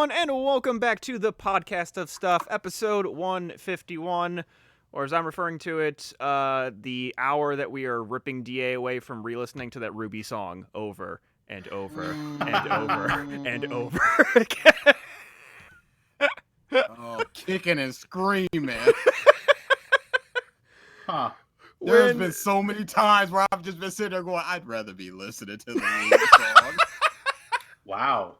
everyone, and welcome back to the Podcast of Stuff, episode 151, or as I'm referring to it, the hour that we are ripping DA away from re-listening to that Ruby song over and over and over and over again. Oh, kicking and screaming. Huh. There's been so many times where I've just been sitting there going, I'd rather be listening to the Ruby song. Wow.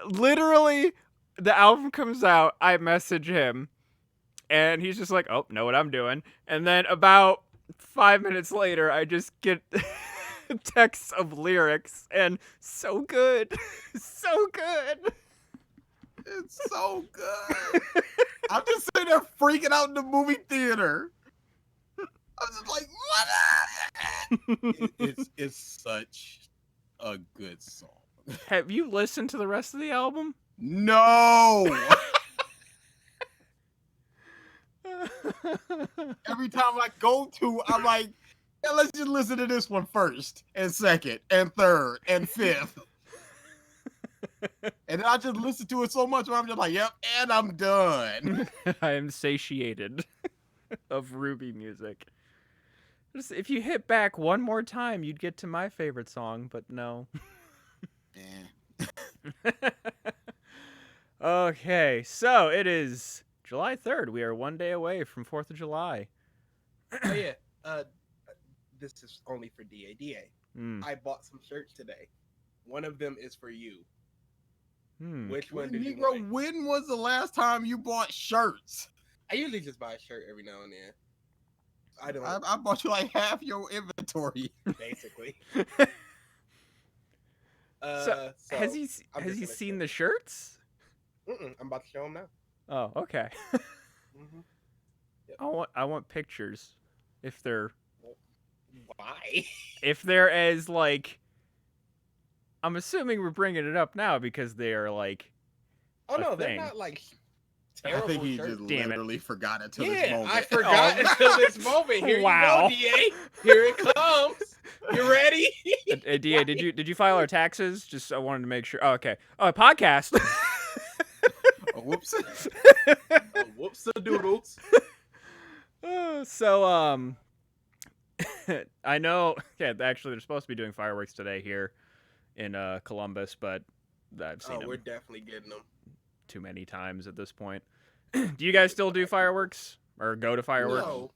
Literally, the album comes out, I message him, and he's just like, oh, know what I'm doing. And then about 5 minutes later, I just get texts of lyrics, and so good. So good. It's so good. I'm just sitting there freaking out in the movie theater. I'm just like, what? It's such a good song. Have you listened to the rest of the album? No. Every time I go to, I'm like, yeah, let's just listen to this one first, and second, and third, and fifth. And then I just listen to it so much where I'm just like, yep, and I'm done. I am satiated of Ruby music. Just, if you hit back one more time, you'd get to my favorite song, but no. Okay, so it is July 3rd. We are one day away from 4th of July. Oh yeah. This is only for DA. Mm. I bought some shirts today. One of them is for you. Hmm. Which one did you Negro, want? when was the last time you bought shirts? I usually just buy a shirt every now and then. I don't I bought you like half your inventory. basically. So, has he I'm has just he gonna seen show the shirts? I'm about to show him now. Oh, okay. Mm-hmm. I want pictures. If they're Why? as like, I'm assuming we're bringing it up now because they are like. Oh a no, they're thing. not like I terrible think he shirts. just Damn it. literally forgot until this Yeah, moment. I forgot Oh. until this moment. Here Wow. you go, DA. Here it comes. You ready? Da, did you file our taxes? Just I wanted to make sure. Oh, okay. Oh, podcast. Oh, whoops. Oh, whoops a doodles. So I know. Yeah, actually, they're supposed to be doing fireworks today here in Columbus, but I've seen We're them definitely getting them. too many times at this point. Do you guys still do fireworks or go to fireworks? No.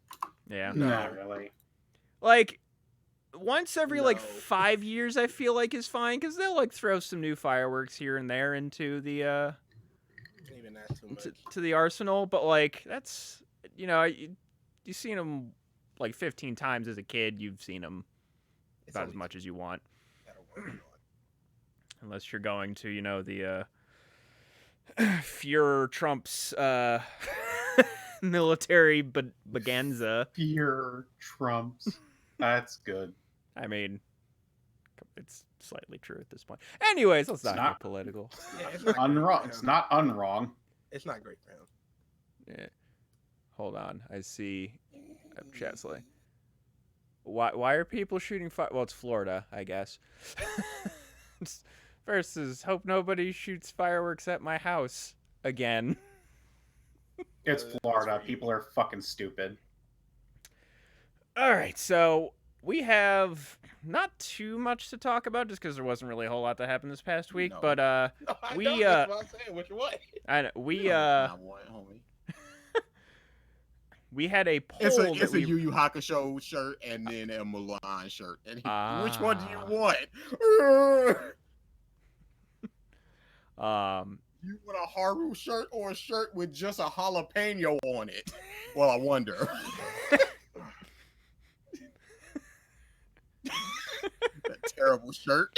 Yeah. No. Not really. Like once every like No. 5 years, I feel like is fine because they'll like throw some new fireworks here and there into the Even that's too much. to the arsenal. But like that's you've seen them like 15 times as a kid. You've seen them It's about as only much as you want, gotta work on. unless you're going to the Fuhrer Trump's military baganza. Fear trumps. That's good. I mean, it's slightly true at this point. Anyways, let's not not- get political. Yeah, it's not Unwrong. great for It's him. not unwrong. It's not great for him. Yeah. Hold on, I see. Chat's like, why are people shooting fire? Well, it's Florida, I guess. Versus, hope nobody shoots fireworks at my house again. It's That's Florida. for you. People are fucking stupid. All right, so we have not too much to talk about, just because there wasn't really a whole lot that happened this past week. No. But No, I We, know, that's what I'm saying. Which one? I know, we Not one, homie. we had a poll. It's a that we, Yu Yu Hakusho shirt and then a Mulan shirt. And which one do you Ah. want? You want a Haru shirt or a shirt with just a jalapeno on it? Well, I wonder. That terrible shirt.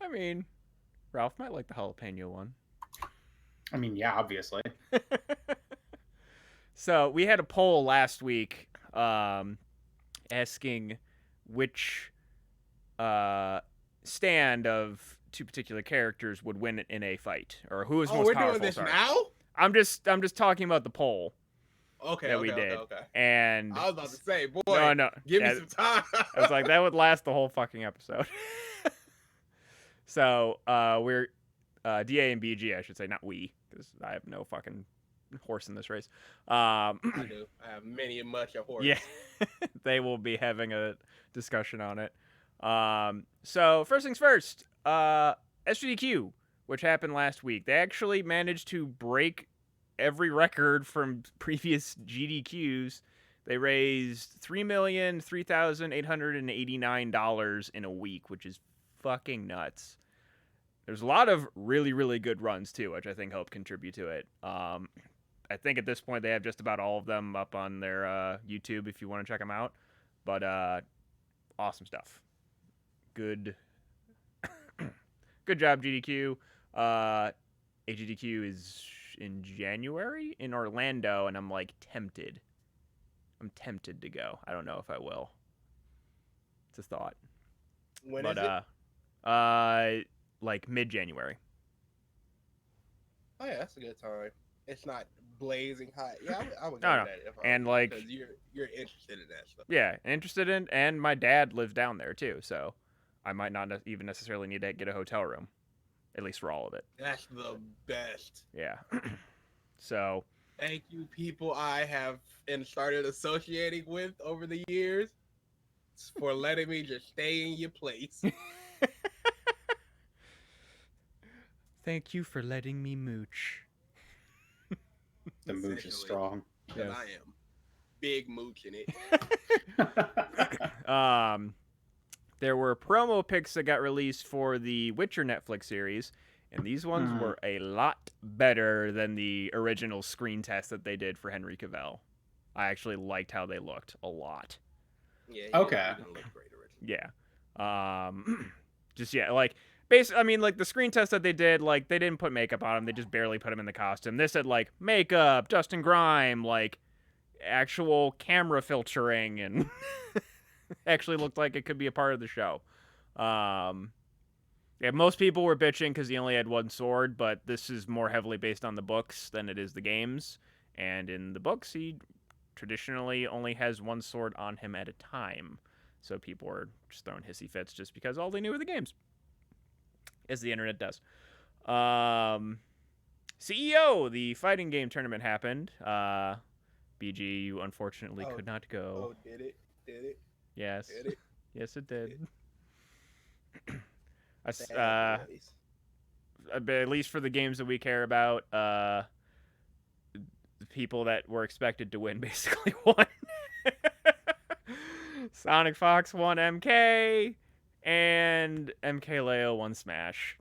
I mean, Ralph might like the jalapeno one. I mean, yeah, obviously. So we had a poll last week asking which stand of two particular characters would win in a fight, or who is Oh, most we're powerful. doing this sorry. now? I'm just talking about the poll Okay, that okay, we okay, did, okay. and I was about to say, boy, no, give yeah, me some time. I was like, that would last the whole fucking episode. So we're DA and BG, I should say, not we, because I have no fucking horse in this race. I do. I have many and much a horse. Yeah, they will be having a discussion on it. So first things first, SGDQ, which happened last week, they actually managed to break every record from previous GDQs. They raised $3,003,889 in a week, which is fucking nuts. There's a lot of really, really good runs too, which I think helped contribute to it. I think at this point they have just about all of them up on their YouTube if you want to check them out. But awesome stuff. Good job, GDQ. AGDQ is in January in Orlando, and I'm like tempted. I'm tempted to go. I don't know if I will. It's a thought. When But is it? like mid-January. Oh yeah, that's a good time. It's not blazing hot. Yeah, I would No, go no. to that if I And, were you, like- because you're interested in that stuff. Yeah, interested in, and my dad lives down there too, so I might not even necessarily need to get a hotel room, at least for all of it. That's the best. Yeah. So, Thank you, people I have and started associating with over the years, for letting me just stay in your place. thank you for letting me mooch. The mooch is Essentially, strong. because Yes. I am big mooching it. There were promo pics that got released for the Witcher Netflix series, and these ones were a lot better than the original screen test that they did for Henry Cavill. I actually liked how they looked a lot. Yeah. Okay. He didn't look great originally. Yeah. Just, yeah, like, basically, I mean, like, the screen test that they did, like, they didn't put makeup on him. They just barely put him in the costume. This had, like, makeup, dust and grime, like, actual camera filtering, and actually looked like it could be a part of the show. Yeah, most people were bitching because he only had one sword, but this is more heavily based on the books than it is the games. And in the books, he traditionally only has one sword on him at a time. So people were just throwing hissy fits just because all they knew were the games. As the internet does. CEO, the fighting game tournament happened. BG, you unfortunately could not go. Oh, did it? Did it? Yes. Did it? Yes, it did. Bad boys. But at least for the games that we care about, the people that were expected to win basically won. Sonic Fox won MK, and MKLeo won Smash.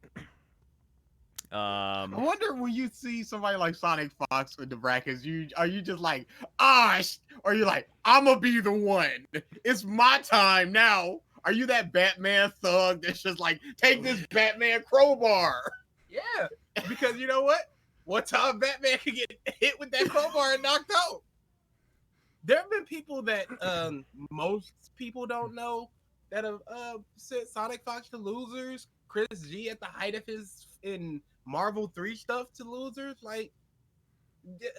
I wonder when you see somebody like Sonic Fox with the brackets, are you just like, or you like, I'm gonna be the one. It's my time now. Are you that Batman thug that's just like, take this Batman crowbar? Yeah, because you know what? One time Batman could get hit with that crowbar and knocked out. There have been people that most people don't know that have sent Sonic Fox to losers. Chris G at the height of his in Marvel 3 stuff to losers. Like,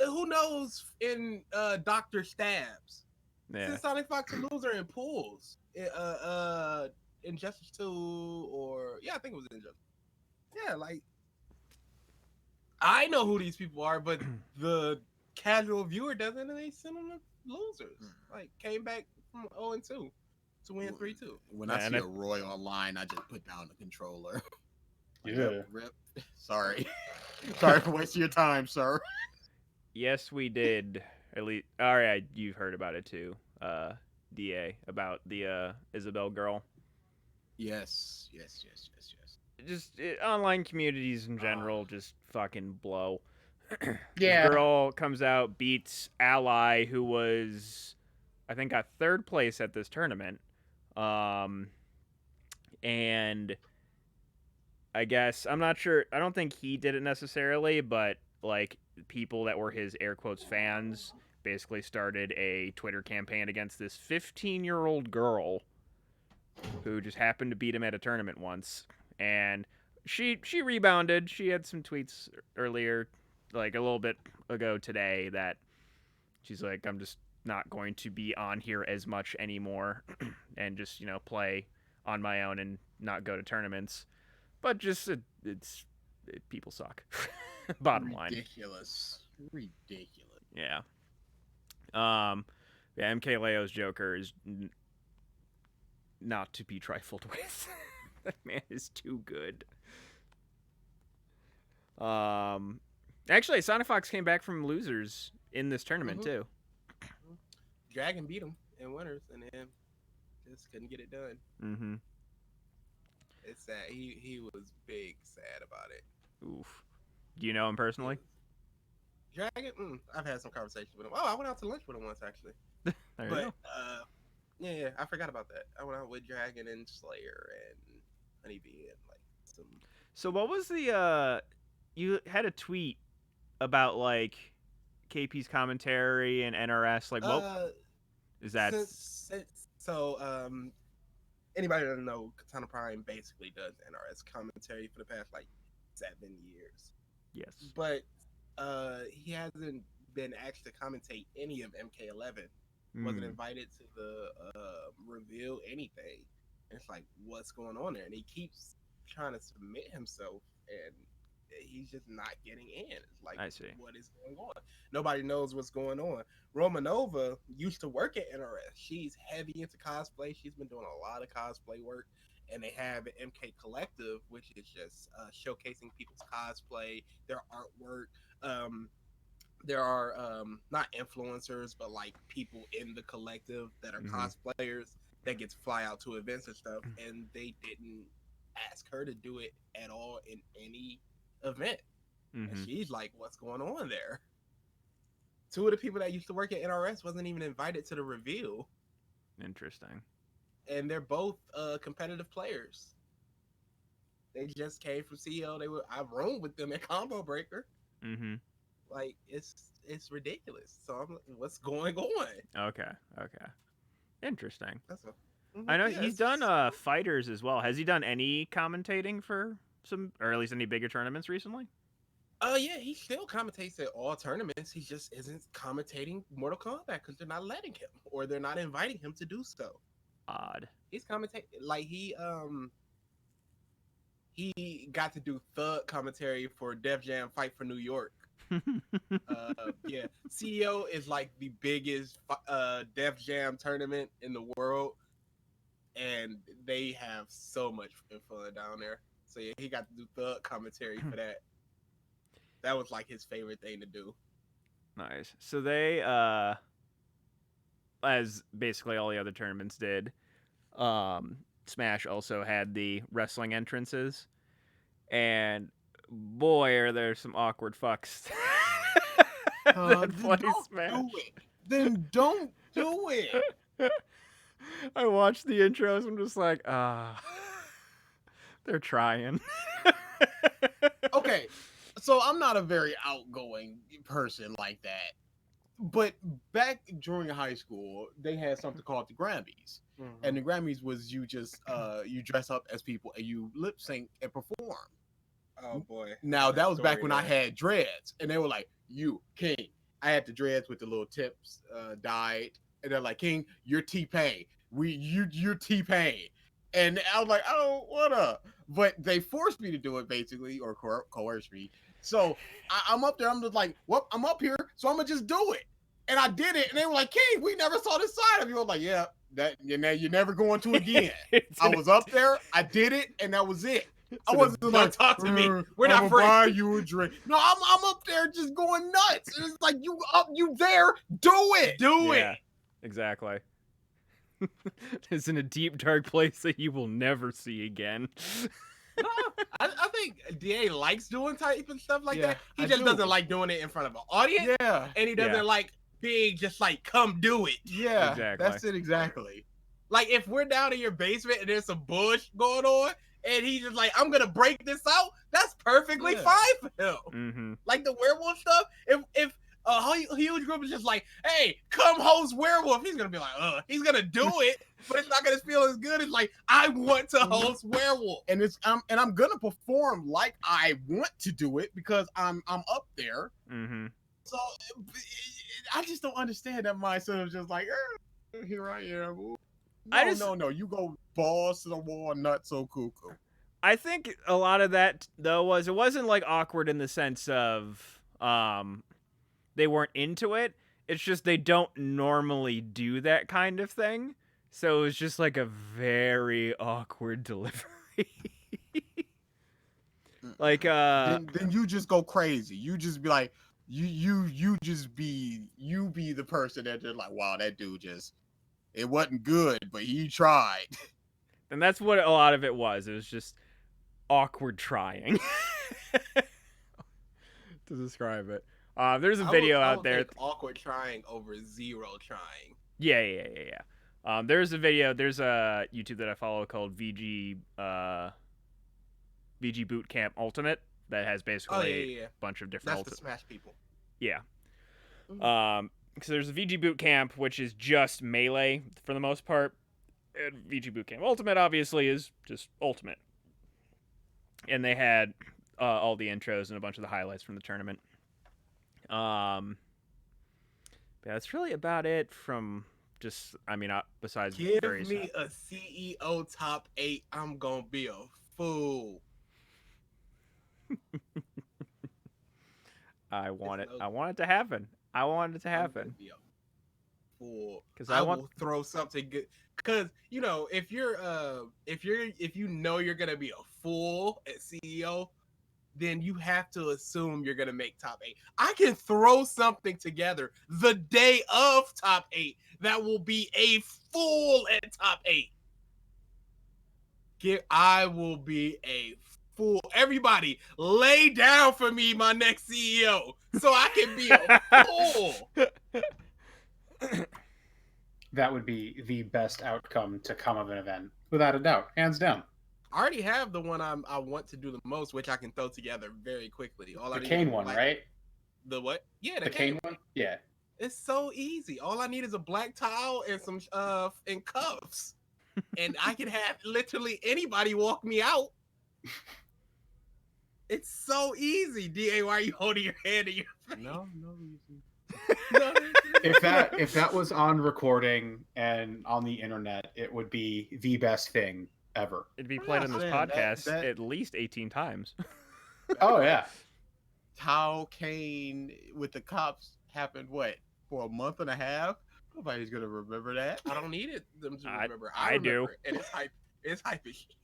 who knows in Doctor Stabs? Yeah. Sent Sonic Fox a loser in pools. Injustice 2 or I think it was Injustice. Yeah, like I know who these people are, but the casual viewer doesn't, and they send them to losers. Like came back from 0-2 to win 3-2. When I Man, see a Roy online, I just put down the controller. Yeah. Rip. Sorry. Sorry for wasting your time, sir. Yes, we did. At least, all right, you've heard about it too. DA, about the Isabel girl. Yes. Just online communities in general just fucking blow. Yeah. This girl comes out, beats Ally, who was, I think, got third place at this tournament. And I guess, I'm not sure, I don't think he did it necessarily, but like people that were his air quotes fans basically started a Twitter campaign against this 15-year-old girl who just happened to beat him at a tournament once. And she rebounded. She had some tweets earlier, like a little bit ago today, that she's like, I'm just not going to be on here as much anymore and just, play on my own and not go to tournaments. But just, people suck. Bottom line. Ridiculous. Yeah. MK Leo's Joker is not to be trifled with. That man is too good. Actually, Sonic Fox came back from losers in this tournament too. Dragon beat him in winners, and then just couldn't get it done. Mm-hmm. It's sad. He was big sad about it. Oof. Do you know him personally? Dragon? I've had some conversations with him. Oh, I went out to lunch with him once actually. There you But go. yeah, I forgot about that. I went out with Dragon and Slayer and Honeybee and like some. So what was the you had a tweet about like KP's commentary and NRS, like what is that? Anybody that doesn't know, Katana Prime basically does NRS commentary for the past like 7 years. Yes. But he hasn't been asked to commentate any of MK11. Wasn't invited to the reveal anything. And it's like, what's going on there? And he keeps trying to submit himself, and he's just not getting in. It's like, I see. what is going on? Nobody knows what's going on. Romanova used to work at NRS. She's heavy into cosplay. She's been doing a lot of cosplay work. And they have an MK Collective, which is just showcasing people's cosplay, their artwork. There are not influencers, but like people in the collective that are cosplayers that get to fly out to events and stuff. And they didn't ask her to do it at all in any event. And she's like, what's going on there? Two of the people that used to work at NRS wasn't even invited to the reveal. Interesting. And they're both competitive players. They just came from CEO. I roomed with them at Combo Breaker. Like, it's ridiculous. So I'm like, what's going on? Okay. Interesting. That's I know he's done fighters as well. Has he done any commentating for some, or at least any bigger tournaments recently? Yeah, he still commentates at all tournaments. He just isn't commentating Mortal Kombat because they're not letting him, or they're not inviting him to do so. Odd. He's commentating like he got to do Thug commentary for Def Jam Fight for New York. Yeah, CEO is like the biggest Def Jam tournament in the world, and they have so much fun down there. So yeah, he got to do Thug commentary for that. That was like his favorite thing to do. Nice. So they, as basically all the other tournaments did, Smash also had the wrestling entrances, and boy, are there some awkward fucks that play Smash. Do it. Then don't do it. I watched the intros. I'm just like, they're trying. Okay, so I'm not a very outgoing person like that. But back during high school, they had something called the Grammys. And the Grammys was you just you dress up as people and you lip sync and perform. Oh boy. Now that was back when I had dreads, and they were like, "You King." I had the dreads with the little tips dyed, and they're like, "King, you're T-Pain. You're T-Pain." And I was like, "Oh, what up?" But they forced me to do it basically, or coerced me. So I'm up there. I'm just like, "Well, I'm up here, so I'm gonna just do it." And I did it, and they were like, "King, we never saw this side of you." I was like, "Yeah, that you're never going to again." I was up there, I did it, and that was it. I wasn't Don't like, talk to me. We're I'm not gonna buy friends. you a drink. No, I'm up there just going nuts. And it's like, you up, you there, do it. Do Yeah, it. exactly. It's in a deep, dark place that you will never see again. No, I think DA likes doing type and stuff like Yeah, that. He I just do. doesn't like doing it in front of an audience. Yeah, And he doesn't Yeah. like being just like, come do it. yeah, Exactly. that's it exactly. Like if we're down in your basement and there's some bush going on and he's just like, I'm gonna break this out, that's perfectly Yeah. fine for him. Mm-hmm. Like the werewolf stuff, if a huge group is just like, hey, come host werewolf, he's gonna be like, he's gonna do it, but it's not gonna feel as good as like, I want to host werewolf. And I'm gonna perform like I want to do it because I'm up there. Mm-hmm. So I just don't understand that mindset of just like, here I am. Ooh. No, you go balls to the wall, nuts so cuckoo. I think a lot of that though it wasn't like awkward in the sense of they weren't into it. It's just they don't normally do that kind of thing. So it was just like a very awkward delivery. Like then you just go crazy. You just be like, you just be the person that just like, wow, that dude just, it wasn't good, but he tried. and that's what a lot of it was. It was just awkward trying to describe it. There's a video I out would there. take awkward trying over zero trying. Yeah. There's a video. There's a YouTube that I follow called VG Boot Camp Ultimate that has basically a bunch of different. That's the Smash people. Yeah. Because there's a VG Boot Camp, which is just melee for the most part. And VG Boot Camp Ultimate obviously is just Ultimate. And they had all the intros and a bunch of the highlights from the tournament. Yeah, that's really about it from just, I mean, besides Give various. me a CEO top 8. I'm gonna be a fool. I want It's it. no I want it to happen. I want it to I'm gonna happen. be a fool. 'Cause I I want- will throw something good. Cause if you know you're gonna be a fool at CEO, then you have to assume you're gonna make top 8. I can throw something together the day of top 8 that will be a fool at top 8. I will be a fool. Everybody, lay down for me, my next CEO, so I can be a fool. That would be the best outcome to come of an event, without a doubt, hands down. I already have the one I want to do the most, which I can throw together very quickly. All I The need Kane is one, black- right? The what? Yeah, The Kane one? Yeah. It's so easy. All I need is a black towel and some and cuffs, and I can have literally anybody walk me out. It's so easy. Da, why are you holding your hand in your face? No reason. No, If that was on recording and on the internet, it would be the best thing ever. It'd be played Yeah, on this man, podcast that- at least 18 times. Oh yeah. Tao Kane with the cops happened for a month and a half? Nobody's gonna remember that. I don't need it them to I- remember. I do. remember it, and it's hype. It's hype as shit.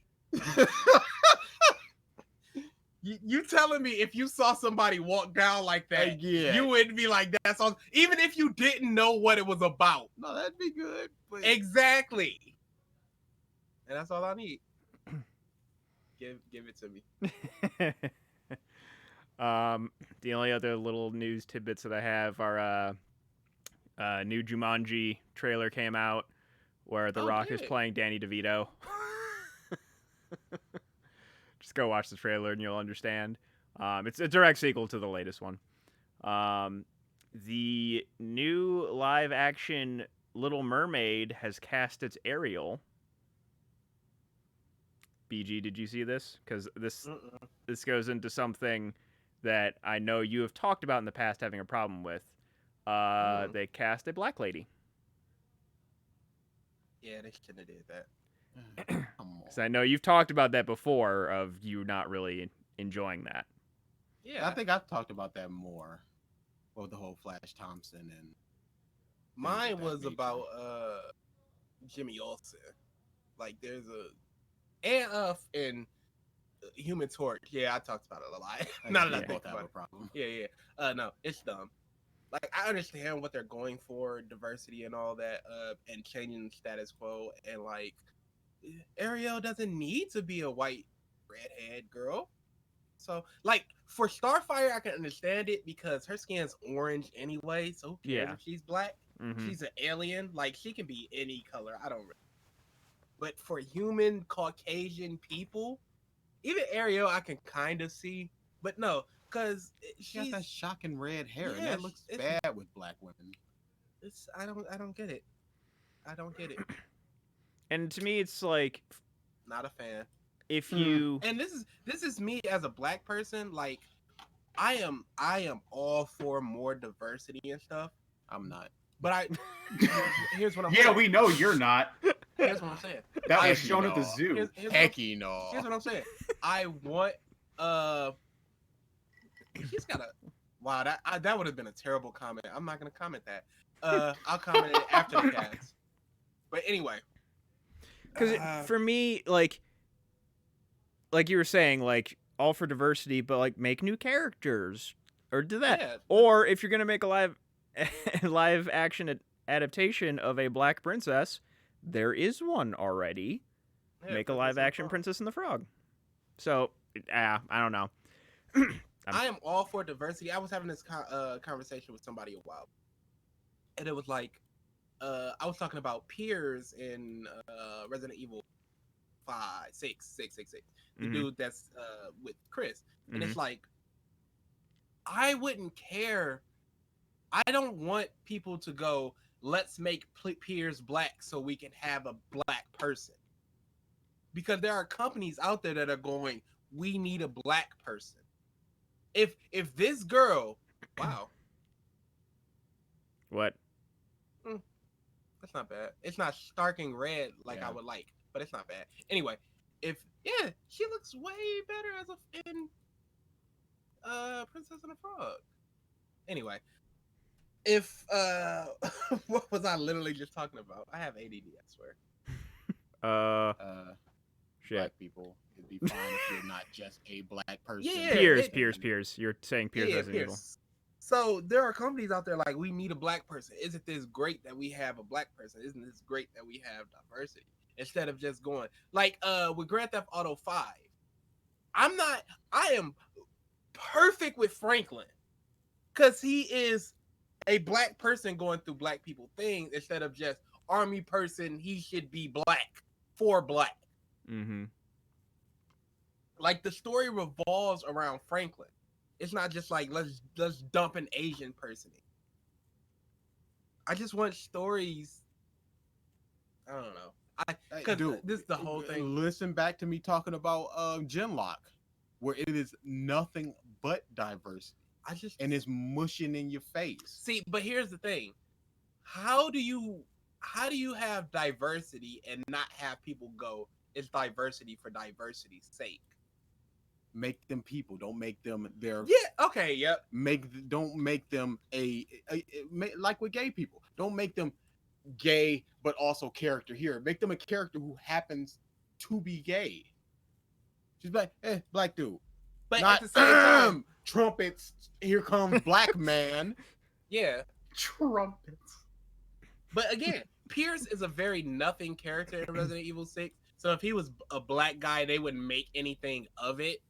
You telling me if you saw somebody walk down like that, Yeah. you wouldn't be like that's all, even if you didn't know what it was about. No, that'd be good. But Exactly. And that's all I need. Give it to me. The only other little news tidbits that I have are new Jumanji trailer came out where The Oh, Rock is good. playing Danny DeVito. Just go watch the trailer and you'll understand. It's a direct sequel to the latest one. The new live action Little Mermaid has cast its Ariel. BG, did you see this? Because this goes into something that I know you have talked about in the past having a problem with. They cast a black lady. Yeah, they shouldn't have did that. come on. Because I know you've talked about that before of you not really enjoying that. Yeah, I think I've talked about that more. With the whole Flash Thompson and mine that was nature. about Jimmy Olsen. Like there's in Human Torch. Yeah, I talked about it a lot. Now that I Yeah. think both have about a it. problem. Yeah. No, it's dumb. Like I understand what they're going for, diversity and all that, and changing the status quo, and like Ariel doesn't need to be a white redhead girl. So like for Starfire, I can understand it because her skin's orange anyway. So who cares Yeah. if she's black? Mm-hmm. She's an alien. Like she can be any color. I don't really. But for human Caucasian people, even Ariel, I can kind of see. But no, because She got she's that shocking red hair, and Yeah, that looks it's- bad with black women. I don't get it. I don't get it. And to me, it's like Not a fan. if Mm. you And this is me as a black person. Like I am all for more diversity and stuff. I'm not. But here's what I'm Yeah, saying. we know you're not. Here's what I'm saying. That was Heck shown at the no. zoo. Here's what I'm- Hecky no. Here's what I'm saying. I want he's got a wow, that would have been a terrible comment. I'm not gonna comment that. I'll comment it after the cast. But anyway. because for me, like you were saying, like all for diversity, but like make new characters or do that. Yeah. Or if you're gonna make a live action adaptation of a black princess, there is one already. Yeah, Make a Princess live and the action Frog. Princess and the Frog. So, I don't know. I am all for diversity. I was having this conversation with somebody a while, and it was like, I was talking about Piers in Resident Evil 6. The Mhm. dude that's with Chris, and Mhm. it's like, I wouldn't care. I don't want people to go, let's make Piers black so we can have a black person. Because there are companies out there that are going, we need a black person. If this girl, wow, What? That's not bad. It's not starking red like Yeah. I would like, but it's not bad. Anyway, she looks way better as in Princess and the Frog. Anyway, if what was I literally just talking about? I have ADD, I swear. Shit. Black people. It'd be fine if you're not just a black person. Yeah, Piers. You're saying Piers Resident Evil. So there are companies out there like, we need a black person. Isn't this great that we have a black person? Isn't this great that we have diversity? Instead of just going like with Grand Theft Auto 5. I am perfect with Franklin. Cause he is a black person going through black people things instead of just army person, he should be black for black. Mm-hmm. Like the story revolves around Franklin. It's not just like let's dump an Asian person in. I just want stories. I don't know. Because this is the whole thing. Listen back to me talking about Genlock, where it is nothing but diversity. And it's mushing in your face. See, but here's the thing. How do you have diversity and not have people go, it's diversity for diversity's sake? Make them people. Don't make them their. Yeah. Okay. Yep. Don't make them like with gay people. Don't make them gay, but also character here. Make them a character who happens to be gay. She's like, black dude. But not at the same time, trumpets. Here comes black man. Yeah. Trumpets. But again, Pierce is a very nothing character in Resident Evil 6. So if he was a black guy, they wouldn't make anything of it.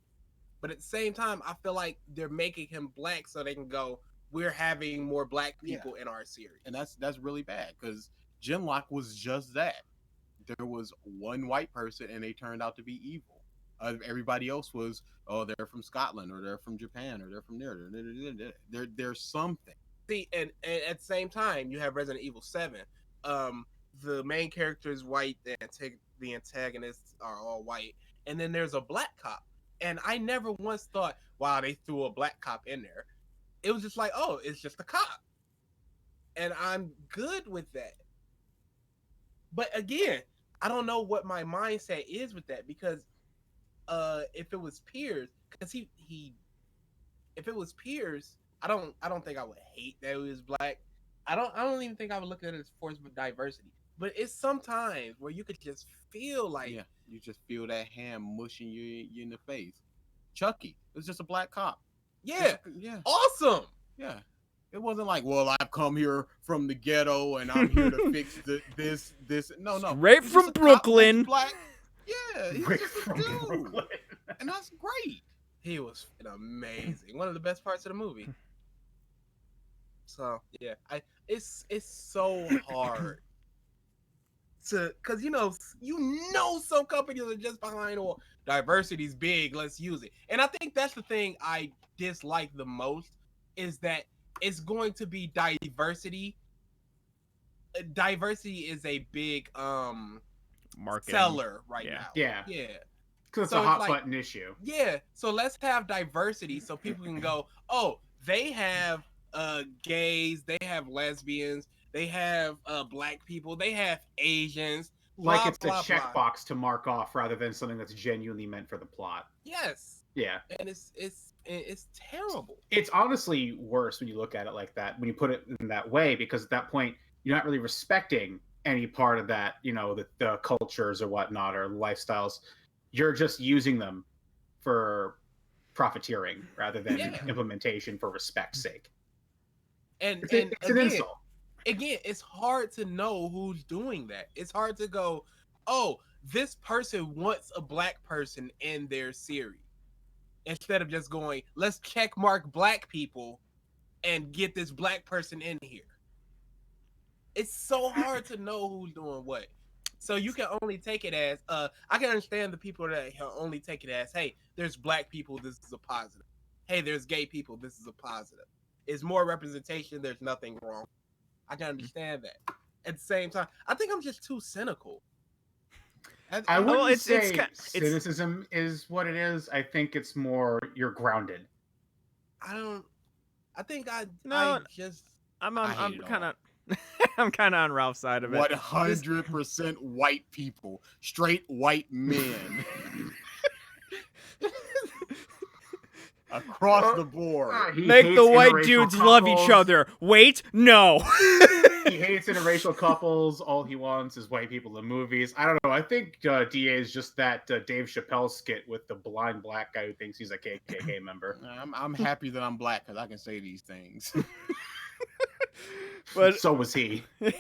But at the same time, I feel like they're making him black so they can go, we're having more black people in our series. And that's really bad because Genlock was just that. There was one white person and they turned out to be evil. Everybody else was, they're from Scotland or they're from Japan or they're from there. There's something. See, and at the same time, you have Resident Evil 7. The main character is white, the antagonists are all white, and then there's a black cop. And I never once thought, wow, they threw a black cop in there. It was just like, oh, it's just a cop. And I'm good with that. But again, I don't know what my mindset is with that because if it was Piers, because if it was Piers, I don't think I would hate that he was black. I don't even think I would look at it as forced with diversity. But it's sometimes where you could just feel like you just feel that ham mushing you in the face. Chucky, it was just a black cop. Yeah. Awesome. Yeah. It wasn't like, well, I've come here from the ghetto and I'm here to fix this. No. Straight from Brooklyn. Black. Yeah, he's just a dude. Brooklyn. And that's great. He was amazing. One of the best parts of the movie. So yeah, it's so hard to, because you know some companies are just behind, or diversity's big, let's use it. And I think that's the thing I dislike the most, is that it's going to be diversity. Diversity is a big market seller right now. Yeah. Because it's So a hot like, button issue. Yeah, so let's have diversity so people can go, oh, they have gays, they have lesbians, they have black people, they have Asians. Like it's a checkbox to mark off rather than something that's genuinely meant for the plot. Yes. Yeah. And it's terrible. It's honestly worse when you look at it like that, when you put it in that way, because at that point you're not really respecting any part of that, the cultures or whatnot or lifestyles. You're just using them for profiteering rather than implementation for respect's sake. And it's an insult. Again, it's hard to know who's doing that. It's hard to go, oh, this person wants a black person in their series. Instead of just going, let's check mark black people and get this black person in here. It's so hard to know who's doing what. So you can only take it as, I can understand the people that can only take it as, hey, there's black people, this is a positive. Hey, there's gay people, this is a positive. It's more representation, there's nothing wrong. I can understand that. At the same time, I think I'm just too cynical. I wouldn't say cynicism is what it is. I think it's more you're grounded. I'm I'm kind of on Ralph's side of it. 100% white people, straight white men. Across the board. He Make the hates white interracial dudes love each couples. other. Wait, no. He hates interracial couples. All he wants is white people in movies. I don't know. I think DA is just that Dave Chappelle skit with the blind black guy who thinks he's a KKK member. I'm happy that I'm black because I can say these things. But So was he. man,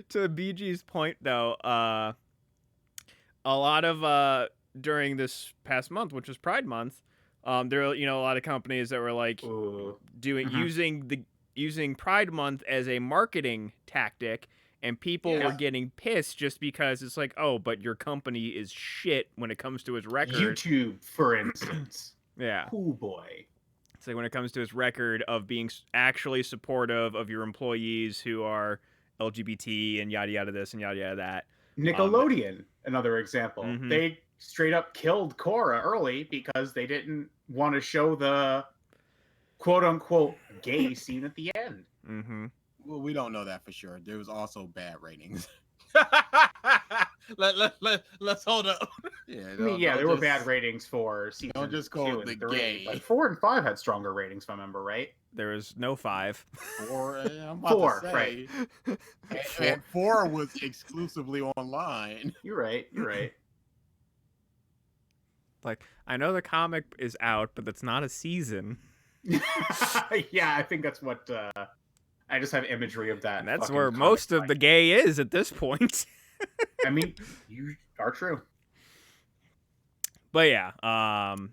to BG's point, though, a lot of during this past month, which was Pride Month, there were a lot of companies that were like Ooh. using Pride Month as a marketing tactic, and people were getting pissed just because it's like, oh, but your company is shit when it comes to its record. YouTube, for instance. Yeah. Oh boy. It's like when it comes to its record of being actually supportive of your employees who are LGBT and yada yada this and yada yada that. Nickelodeon, another example. Mhm. They straight up killed Korra early because they didn't want to show the quote unquote gay scene at the end. Mm-hmm. Well, we don't know that for sure. There was also bad ratings. Let's hold up. Yeah, I mean, there were bad ratings for season don't just call 2 it and the 3, gay. but 4 and 5 had stronger ratings, if I remember right. There was no 5. 4, I'm about 4, to say. right. And 4 was exclusively online. You're right. Like, I know the comic is out, but that's not a season. Yeah, I think that's what I just have imagery of that. And that's fucking where comic most of the line. gay is at this point. I mean, you are true. But yeah, I'm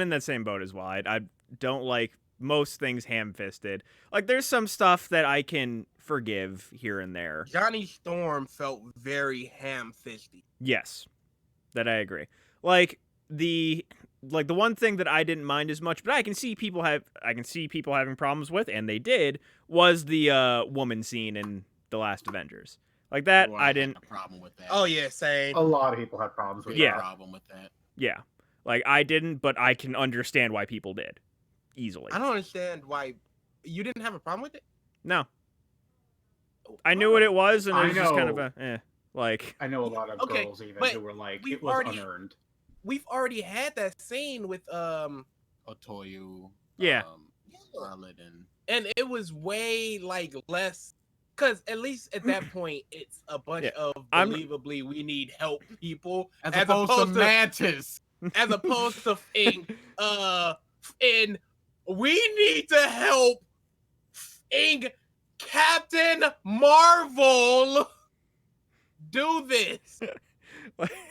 in that same boat as well. I don't like most things ham-fisted. Like, there's some stuff that I can forgive here and there. Johnny Storm felt very ham-fisted. Yes, that I agree. Like the one thing that I didn't mind as much, but I can see people having problems with, and they did, was the woman scene in The Last Avengers. Like that, I didn't have a problem with that. Oh yeah, same. A lot of people had problems with Yeah. that. Problem with that. Yeah, like I didn't, but I can understand why people did easily. I don't understand why you didn't have a problem with it. No, I knew what it was, and it I was just kind of know. like. I know a lot of Okay, girls even but who were like, we've it was already- unearned. We've already had that scene with Otoyu. Yeah. Scarlet and and it was way like less, because at least at that point it's a bunch Yeah, of I'm- believably we need help people as opposed to Mantis. as opposed to in we need to help Captain Marvel do this.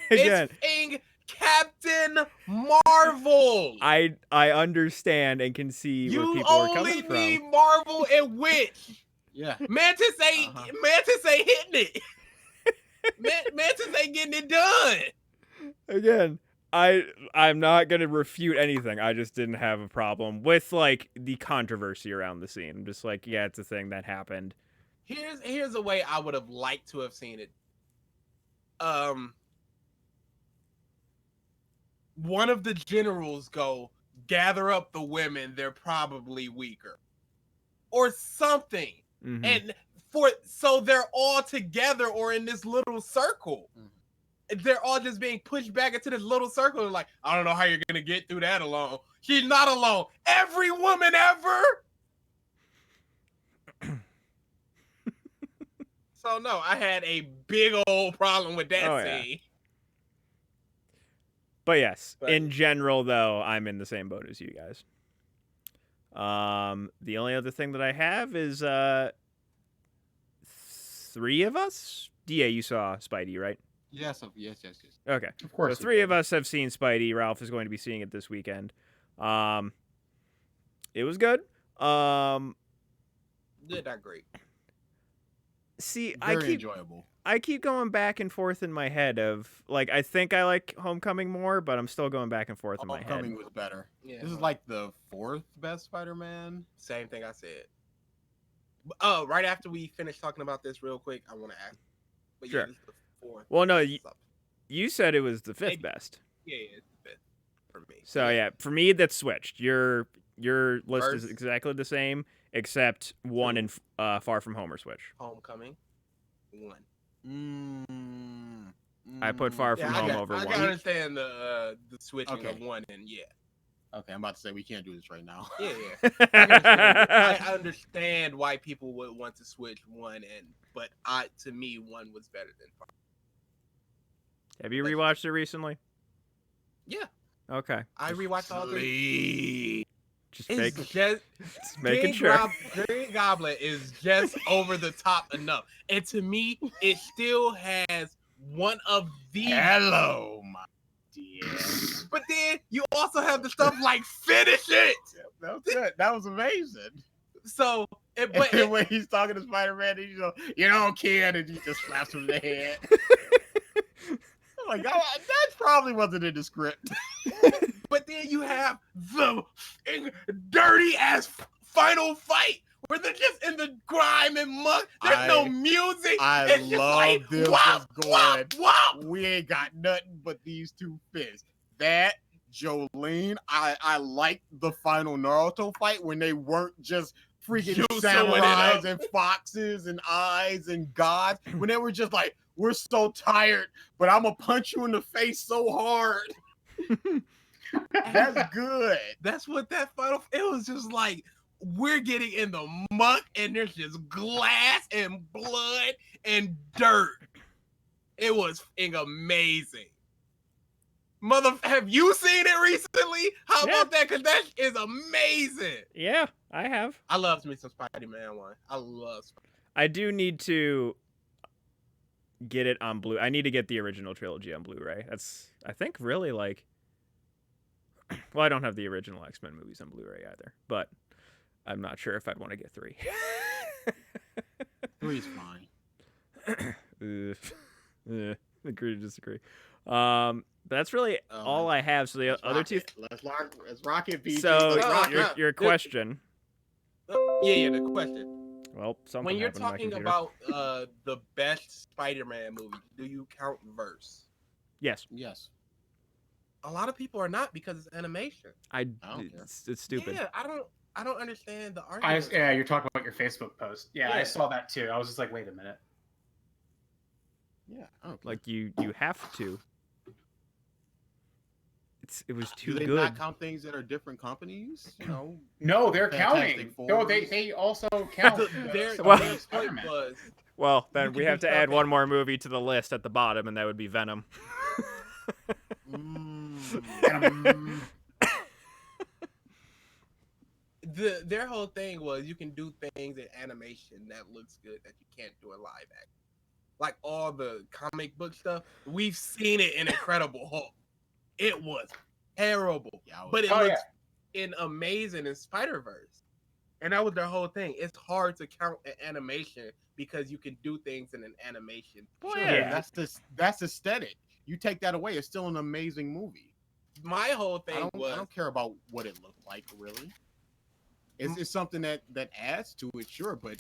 Again, It's Captain Marvel. I understand and can see where You people are only coming need from. Marvel and Witch. Yeah. Mantis ain't hitting it. Mantis ain't getting it done. Again, I'm not gonna refute anything. I just didn't have a problem with like the controversy around the scene. I'm just like, yeah, it's a thing that happened. Here's a way I would have liked to have seen it. One of the generals go gather up the women. They're probably weaker, or something. Mhm. And so they're all together or in this little circle. They're all just being pushed back into this little circle. They're like, I don't know how you're gonna get through that alone. She's not alone. Every woman ever. So no, I had a big old problem with that Oh, yeah. scene. But yes, But- in general, though, I'm in the same boat as you guys. The only other thing that I have is 3 of us. DA, you saw Spidey, right? Yes. Yes. Okay. Of course. So 3 of us have seen Spidey. Ralph is going to be seeing it this weekend. It was good. Good, not great. See, Very enjoyable. I keep going back and forth in my head of like I think I like Homecoming more, but I'm still going back and forth in my head. Homecoming was better. Yeah, This is like the 4th best Spider-Man. Same thing I said. Right after we finish talking about this real quick, I want to ask. But Sure. Yeah, this is the 4th. Well, no, you said it was the 5th Maybe. best. Yeah, it's the 5th for me. So yeah, for me that's switched. You're Your list is First. exactly the same, except one in Far From Home or Switch. Homecoming. 1. I put Far Yeah, From Home over I 1. can understand the switching Okay. of 1 and yeah. Okay, I'm about to say we can't do this right now. Yeah. I understand why people would want to switch 1 but to me 1 was better than 5. Have you rewatched it recently? Yeah. Okay. I rewatched all 3. Just It's make, just just making sure. Green Goblin is just over the top enough. And to me, it still has one of the Hello, my dear. But then you also have the stuff like finish it. That was good. That was amazing. So But when he's talking to Spider-Man, he's you know, kid, and he just slaps him in the head. I'm like, that probably wasn't in the script. But then you have the dirty ass final fight where they're just in the grime and muck. There's no music. I It's just love like, them wop, just going. wop, wop. We ain't got nothing but these two fists. That Jolene, I like the final Naruto fight when they weren't just freaking samurais and foxes and eyes and gods. When they were just like, we're so tired, but I'm gonna punch you in the face so hard. That's good. That's what that final. It was just like we're getting in the muck and there's just glass and blood and dirt. It was amazing. Have you seen it recently? How about that? Because that is amazing. Yeah, I have. I love me some Spider-Man 1. I love Spider-Man. I do need to get it on Blu. I need to get the original trilogy on Blu-ray. That's, I think, really like. Well, I don't have the original X-Men movies on Blu-ray either, but I'm not sure if I'd want to get 3. 3's fine. Agree to disagree. But that's really all I have. So the other two. Let's rock it, BT. So your question. Yeah, the question. Well, something when you're happened to my talking computer. about the best Spider-Man movie, do you count Verse? Yes. A lot of people are not because it's animation. I don't care. It's stupid. Yeah, I don't understand the argument. Yeah, you're talking about your Facebook post. Yeah, I saw that too. I was just like, wait a minute. Yeah, I don't care. Like you have to. It was too Do they good. not count things that are different companies? You know. No, they're Fantastic counting. No, Fours. they also count. Their Well- point Spider-Man. was Well, then You we can have do to add something. one more movie to the list at the bottom, and that would be Venom. their whole thing was you can do things in animation that looks good that you can't do in live action. Like all the comic book stuff, we've seen it in Incredible Hulk. It was terrible, but it looks amazing in Spider-Verse. And that was their whole thing. It's hard to count an animation because you can do things in an animation. Well, Yeah. that's aesthetic. You take that away, it's still an amazing movie. My whole I thing was don't care about what it looked like, really. It's something that adds to it, sure, but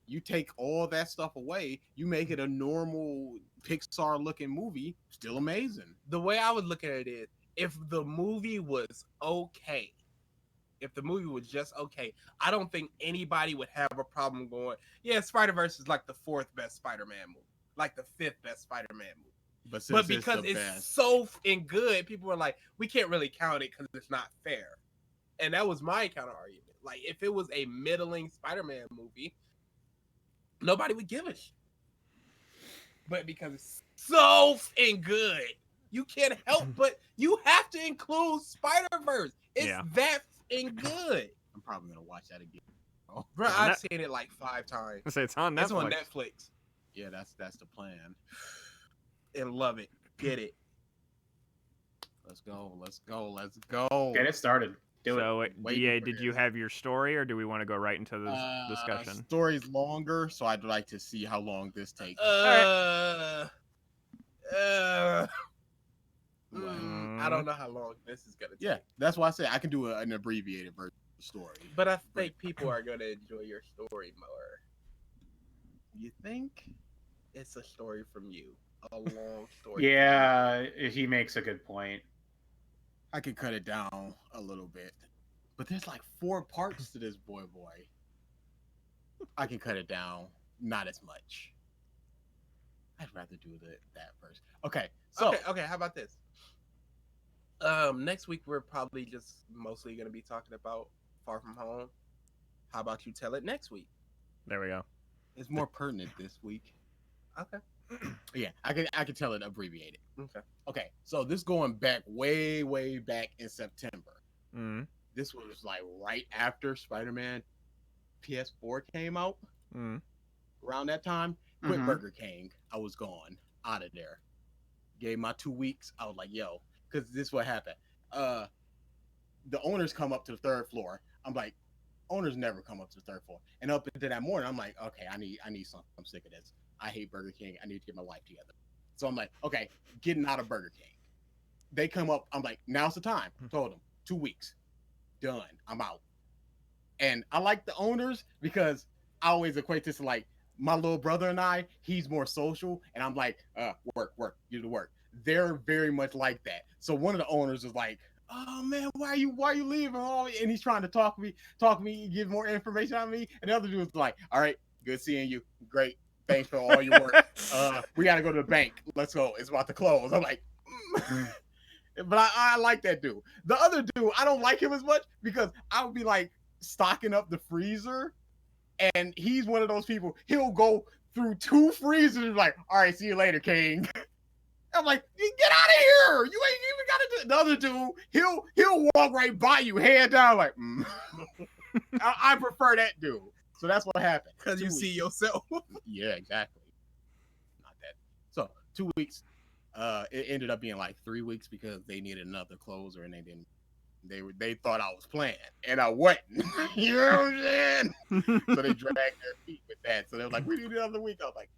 you take all that stuff away, you make it a normal Pixar-looking movie, still amazing. the way I would look at it is if the movie was okay, if the movie was just okay, I don't think anybody would have a problem going, yeah, Spider-Verse is like the 4th best Spider-Man movie, like the 5th best Spider-Man movie. But because it's so good, people were like, we can't really count it because it's not fair. And that was my counter argument. Like, if it was a middling Spider-Man movie, nobody would give a shit. But because it's so good, you can't help but you have to include Spider-Verse. It's that good. I'm probably gonna watch that again. Oh, Bro, I've seen it like 5 times. I say it's on Netflix. It's on Netflix. yeah, that's the plan. And love it. Get it. Let's go. Get it started. Do it. So, Waiting DA, for did you this. have your story, or do we want to go right into this discussion? Story's longer, so I'd like to see how long this takes. I don't know how long this is gonna take. Yeah, that's why I say I can do an abbreviated version of the story. But I think people are gonna enjoy your story more. You think? It's a story from you. A long story. Yeah, he makes a good point. I could cut it down a little bit. But there's like 4 parts to this boy. I can cut it down, not as much. I'd rather do that first. Okay, so Okay, how about this? Next week we're probably just mostly gonna be talking about Far From Home. How about you tell it next week? There we go. it's more pertinent this week. Okay. Yeah, I can tell it abbreviated. Okay. Okay, so this going back way back in September. Mm. This was like right after Spider-Man PS4 came out. Mm. Around that time, quit Mhm. Burger King. I was gone out of there. Gave my 2 weeks. I was like, yo, because this what happened. The owners come up to the 3rd floor. I'm like, owners never come up to the 3rd floor. And up into that morning, I'm like, okay, I need something. I'm sick of this. I hate Burger King. I need to get my life together. So I'm like, okay, getting out of Burger King. They come up. I'm like, now's the time. Told them 2 weeks. Done. I'm out. And I like the owners because I always equate this to like my little brother and I. He's more social, and I'm like, work, you do the work. They're very much like that. So one of the owners was like, oh man, why are you leaving? And he's trying to talk me, give more information on me. And the other dude was like, all right, good seeing you. Great. Thanks for all your work. We got to go to the bank. Let's go. It's about to close. I'm like, but I like that dude. The other dude, I don't like him as much because I would be like stocking up the freezer, and he's one of those people. He'll go through 2 freezers, like, all right, see you later, King. I'm like, get out of here! You ain't even got to do. The other dude, he'll walk right by you, hand down, like. I prefer that dude. So that's what happened. Because you see yourself. Yeah, exactly. Not that. So 2 weeks. It ended up being like 3 weeks because they needed another closer, and they didn't. They thought I was playing, and I wasn't. You know what I'm saying? So they dragged their feet with that. So they were like, "We need another week." I was like,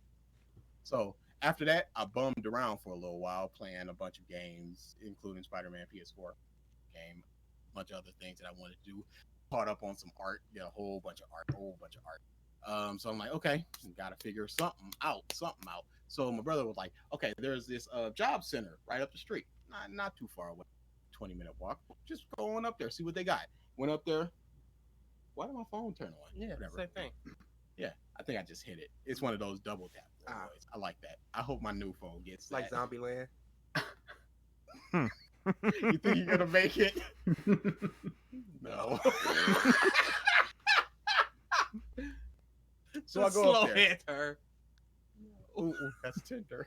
so after that, I bummed around for a little while, playing a bunch of games, including Spider-Man PS4 game, a bunch of other things that I wanted to do. Caught up on some art, did a whole bunch of art. So I'm like, okay, gotta figure something out. So my brother was like, okay, there's this job center right up the street, not too far away, 20-minute walk. Just go on up there, see what they got. Went up there. Why did my phone turn on? Yeah, whatever. same thing. Yeah, I think I just hit it. It's one of those double tap. I like that. I hope my new phone gets Like that. Zombieland. You think you're gonna make it? No. So I go up there. Head turn. Ooh, that's tender.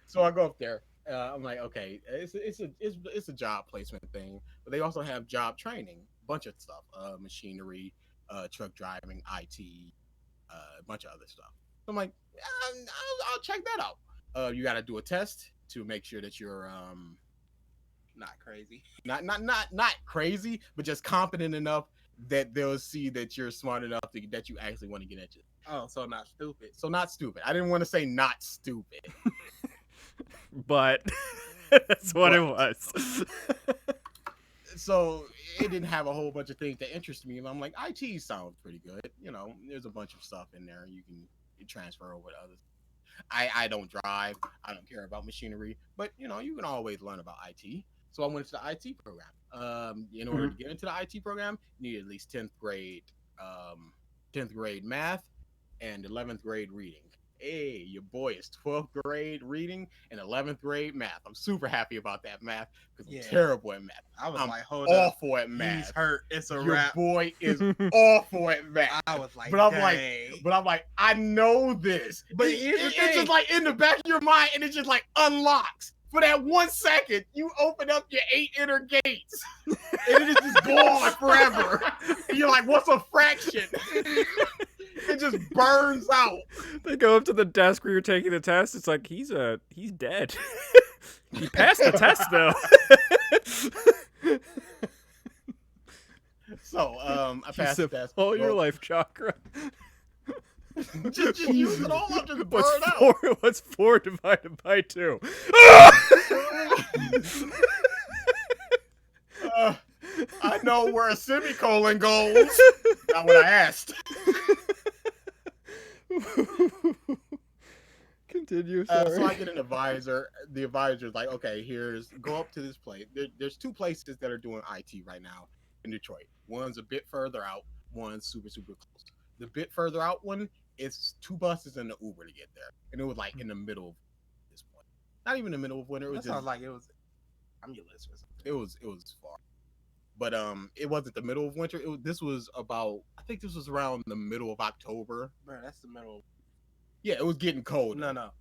So I go up there. I'm like, okay, it's a job placement thing, but they also have job training, bunch of stuff, machinery, truck driving, IT, a bunch of other stuff. So I'm like, I'll check that out. You got to do a test to make sure that you're Not crazy. not crazy, but just competent enough that they'll see that you're smart enough that you actually want to get at it. Oh, so not stupid. So not stupid. I didn't want to say not stupid. But that's what it was. So it didn't have a whole bunch of things that interest me. And I'm like, IT sounds pretty good. You know, there's a bunch of stuff in there you can transfer over to others. I don't drive. I don't care about machinery. But, you know, you can always learn about IT. So I went to the IT program. In order to get into the IT program, you need at least 10th grade math and 11th grade reading. Hey, your boy is 12th grade reading and 11th grade math. I'm super happy about that math because I'm terrible at math. I was I'm like, hold awful up. at math. He's hurt. It's a Your wrap. boy is awful at math. I was like, But I'm dang. like, I know this. But It's just like in the back of your mind, and it just like unlocks. For that 1 second, you open up your 8 inner gates, and it is just gone forever. And you're like, what's a fraction? It just burns out. They go up to the desk where you're taking the test. It's like, he's dead. He passed the test, though. So, I passed the test. All your life chakra. just use it all up, just burn out. What's 4 divided by 2? I know where a semicolon goes. Not what I asked. Continue. So I get an advisor. the advisor's like, okay, go up to this place. There's two places that are doing IT right now in Detroit. One's a bit further out. One's super super close. The bit further out one, it's 2 buses and an Uber to get there, and it was like in the middle of this point. Not even the middle of winter. It was That just sounds like it was ambulance or something. it was far, but it wasn't the middle of winter. This was about, I think this was around the middle of October. Bro, that's the middle. Yeah, it was getting cold. No,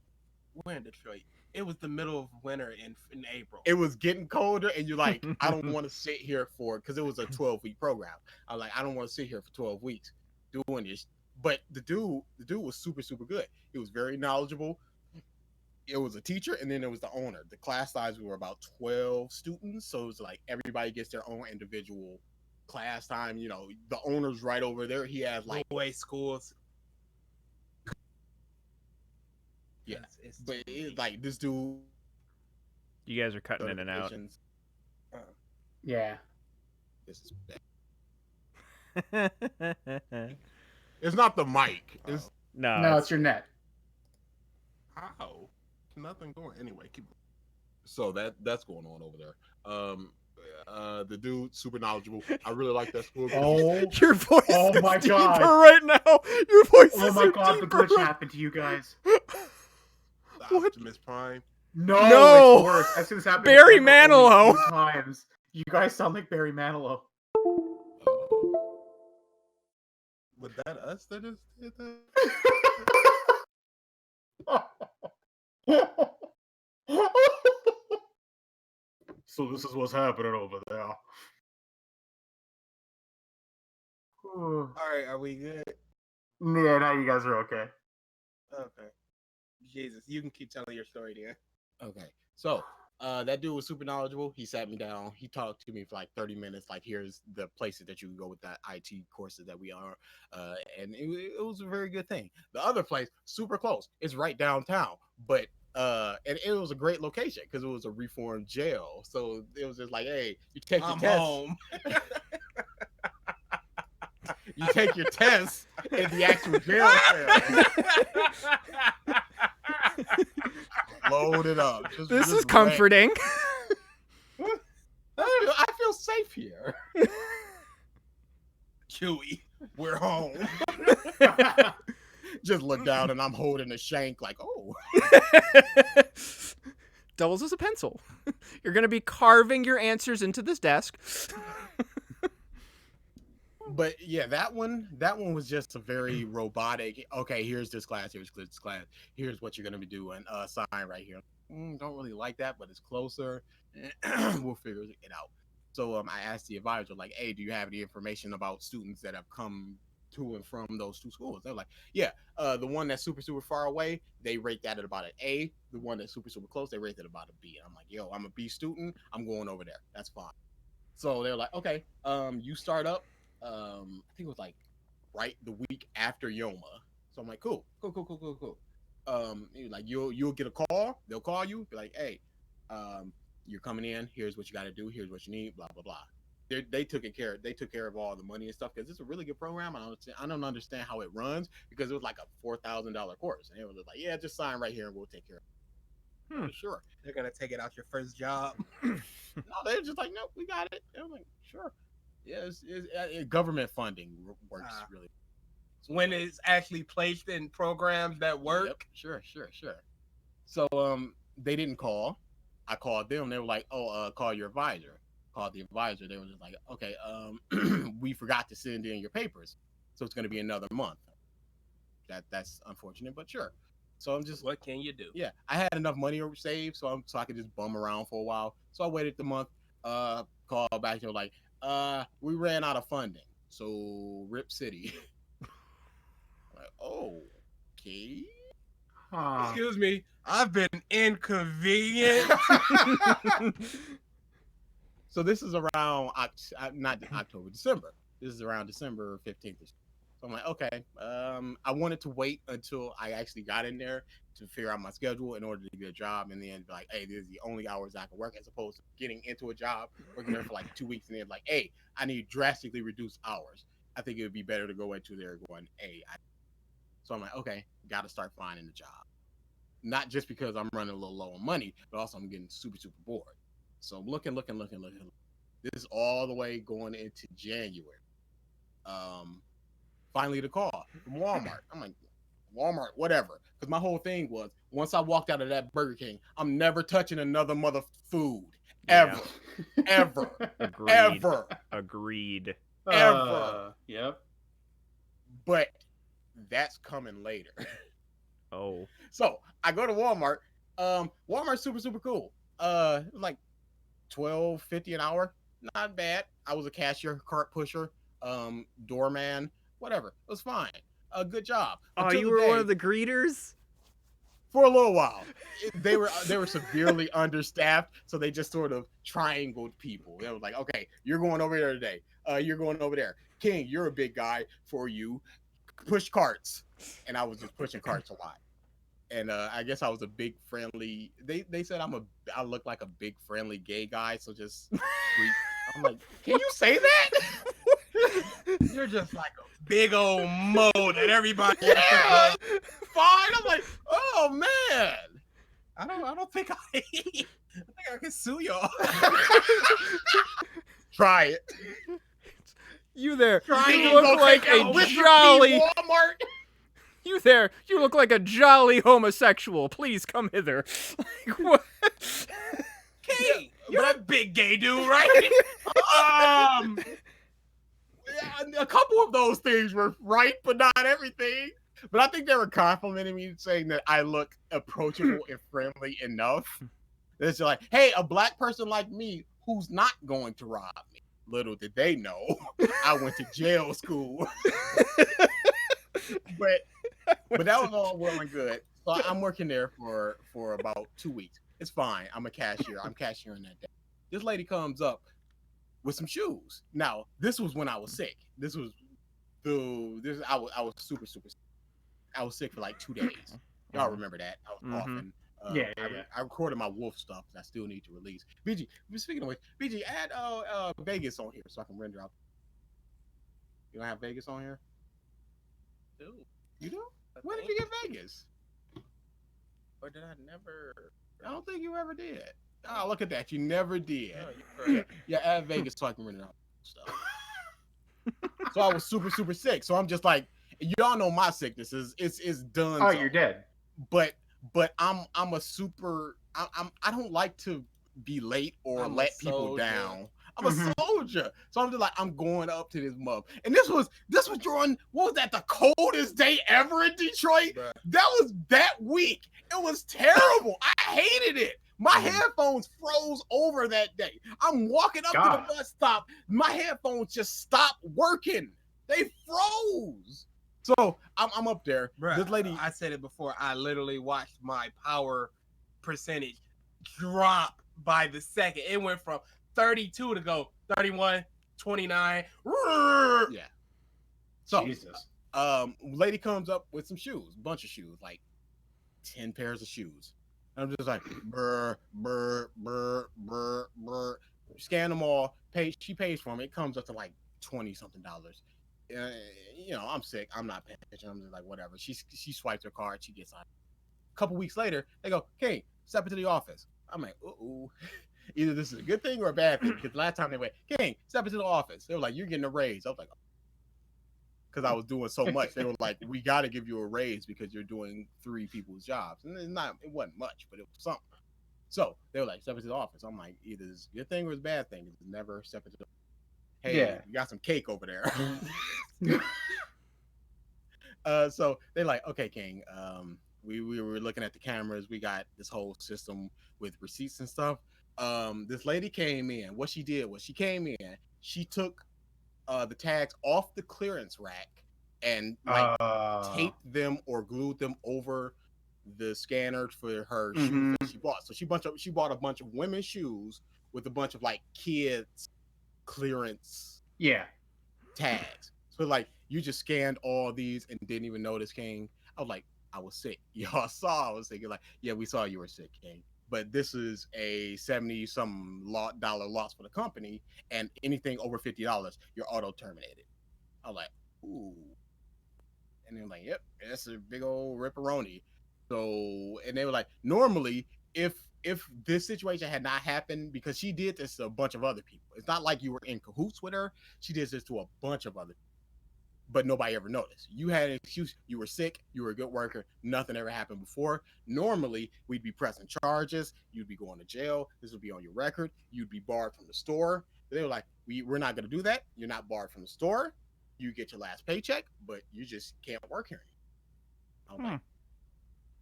we're in Detroit. It was the middle of winter in April. It was getting colder, and you're like, I don't want to sit here because it was a 12-week program. I'm like, I don't want to sit here for 12 weeks doing this. But the dude was super super good. He was very knowledgeable. It was a teacher, and then there was the owner. The class size were about 12 students, so it was like everybody gets their own individual class time. You know, the owner's right over there. He has like, way schools. yeah, It's but like this dude. You guys are cutting in and out. Yeah. This is bad. It's not the mic. It's No, No, it's your net. How? Nothing going. Anyway, keep. so that's going on over there. The dude super knowledgeable. I really like that school. Oh, your voice Oh is my deeper God. right now. Your voice oh is my so god, the deeper. glitch happened to you guys. The What? Optimus Prime. No, No. it's worse. I've seen this happen Barry to Emma only Manilow. 2 times. You guys sound like Barry Manilow. Was that us that just did that? So this is what's happening over there. All right, are we good? Yeah, now you guys are okay. Okay. Jesus, you can keep telling your story, Dan. Okay, so that dude was super knowledgeable. He sat me down. He talked to me for like 30 minutes. Like, here's the places that you can go with that IT courses that we are, and it was a very good thing. The other place, super close. It's right downtown, but and it was a great location because it was a reformed jail. So it was just like, hey, you take your I'm test. home. You take your test in the actual jail cell. Load it up. This just is wreck. comforting. I feel safe here. Chewy, we're home. Just look down and I'm holding a shank like, oh. Doubles as a pencil. You're going to be carving your answers into this desk. But yeah, that one was just a very robotic. Okay, here's this class. Here's this class. Here's what you're gonna be doing. Sign right here. Don't really like that, but it's closer. We'll figure it out. So I asked the advisor, like, hey, do you have any information about students that have come to and from those 2 schools? They're like, yeah. The one that's super super far away, they rate that at about an A. The one that's super super close, they rate it about a B. I'm like, yo, I'm a B student. I'm going over there. That's fine. So they're like, okay, you start up. I think it was like right the week after Yoma. So I'm like, cool. Like you'll get a call. They'll call you. Be like, hey, you're coming in. Here's what you got to do. Here's what you need. Blah blah blah. They took care of all the money and stuff because it's a really good program. I don't understand how it runs because it was like a $4,000 course, and it was just like, yeah, just sign right here and we'll take care of it. Sure. They're gonna take it out your first job. No, they're just like, nope, we got it. I'm like, sure. Yeah, government funding works really. When it's actually placed in programs that work. Yep, sure. So they didn't call. I called them. They were like, oh, call your advisor. Called the advisor. They were just like, okay, we forgot to send in your papers, so it's going to be another month. That's unfortunate, but sure. So I'm just, What can you do? yeah, I had enough money saved, so I could just bum around for a while. So I waited the month. Called back. They were like, we ran out of funding, so Rip City. Like, oh, okay. Excuse me, I've been inconvenient. So this is around not October, December. This is around December 15th. So I'm like, okay. I wanted to wait until I actually got in there to figure out my schedule in order to get a job, and then be like, hey, this is the only hours I can work, as opposed to getting into a job, working there for like 2 weeks, and then like, hey, I need drastically reduced hours. I think it would be better to go into there going, hey. So I'm like, okay, got to start finding a job. not just because I'm running a little low on money, but also I'm getting super bored. So I'm looking. This is all the way going into January. Finally the call from Walmart. I'm like, Walmart, whatever. Because my whole thing was, once I walked out of that Burger King, I'm never touching another mother food. Ever. Yeah. Ever. Agreed. Ever. Agreed. Ever. Yep. But that's coming later. Oh. So I go to Walmart. Walmart's super cool. Like $12.50 an hour. Not bad. I was a cashier, cart pusher, doorman, whatever. It was fine. Good job. Oh, Until you the were one day- of the greeters? for a little while. They were severely understaffed, so they just sort of triangled people. They were like, okay, you're going over there today. You're going over there. King, you're a big guy. For you, push carts. And I was just pushing carts a lot. And I guess I was a big friendly. They said I look like a big friendly gay guy. So just I'm like, can you say that? You're just like a big old mo that everybody. Yeah, fine. I'm like, oh man. I don't think I think I can sue y'all. Try it. You there. Try You it. look Go like take a out Whisper jolly. Tea Walmart. You there. You look like a jolly homosexual. Please come hither. Like, what? Hey, you're a big gay dude, right? A couple of those things were right, but not everything. But I think they were complimenting me, saying that I look approachable and friendly enough. It's like, hey, a black person like me who's not going to rob me. Little did they know, I went to jail school. but that was all well and good. So I'm working there for about 2 weeks. It's fine. I'm a cashier. I'm cashiering that day. This lady comes up with some shoes. Now, this was when I was sick. I was super sick. I was sick for like 2 days. Y'all remember that? I was coughing. Yeah. I recorded my wolf stuff that I still need to release. BG, speaking of which, BG, add Vegas on here so I can render out. You don't have Vegas on here? Dude, You do? When did you get Vegas? or did I never? I don't think you ever did. Oh, look at that. You never did. No, you're correct. Yeah, add Vegas so I can render out stuff. So I was super sick. So I'm just like, y'all know my sickness is it's done. Oh, so. you're dead. But I'm a super. I don't like to be late or I'm a let people soldier. down. I'm a soldier, so I'm just like, I'm going up to this mug. And this was during, what was that, the coldest day ever in Detroit? Bruh. That was that week. It was terrible. I hated it. My headphones froze over that day. I'm walking up to the bus stop. My headphones just stopped working. They froze. So I'm up there. Bruh, This lady. I said it before. I literally watched my power percentage drop by the second. It went from 32 to go 31, 29. Yeah. So Jesus. lady comes up with some shoes, bunch of shoes, like 10 pairs of shoes. And I'm just like, brr. Scan them all. She pays for them. It comes up to like $20-something. I'm sick. I'm not paying attention. I'm just like, whatever. She swipes her card. She gets on. A couple weeks later, they go, "Hey, step into the office." I'm like, "Uh-oh." Either this is a good thing or a bad thing. Because last time they went, "King, step into the office." They were like, "You're getting a raise." I was like, because I was doing so much. They were like, "We got to give you a raise because you're doing 3 people's jobs." And it wasn't much, but it was something. So they were like, "Step into the office." I'm like, either it's a good thing or it's a bad thing. It's never step into the Hey, you got some cake over there. So they're like, "Okay, King, we were looking at the cameras. We got this whole system with receipts and stuff." This lady came in. What she did was she came in. She took the tags off the clearance rack and taped them or glued them over the scanner for her shoes that she bought. So she bought a bunch of women's shoes with a bunch of like kids clearance tags. So like, you just scanned all these and didn't even notice, King. I was like, I was sick. Y'all saw I was thinking like, yeah, we saw you were sick, King. But this is a $70-some loss for the company, and anything over $50, you're auto terminated. I was like, ooh. And they're like, yep, that's a big old ripperoni. So, and they were like, normally, if this situation had not happened, because she did this to a bunch of other people. It's not like you were in cahoots with her. She did this to a bunch of other people, but nobody ever noticed. You had an excuse. You were sick. You were a good worker. Nothing ever happened before. Normally, we'd be pressing charges. You'd be going to jail. This would be on your record. You'd be barred from the store. They were like, we're not going to do that. You're not barred from the store. You get your last paycheck, but you just can't work here anymore. I'm like,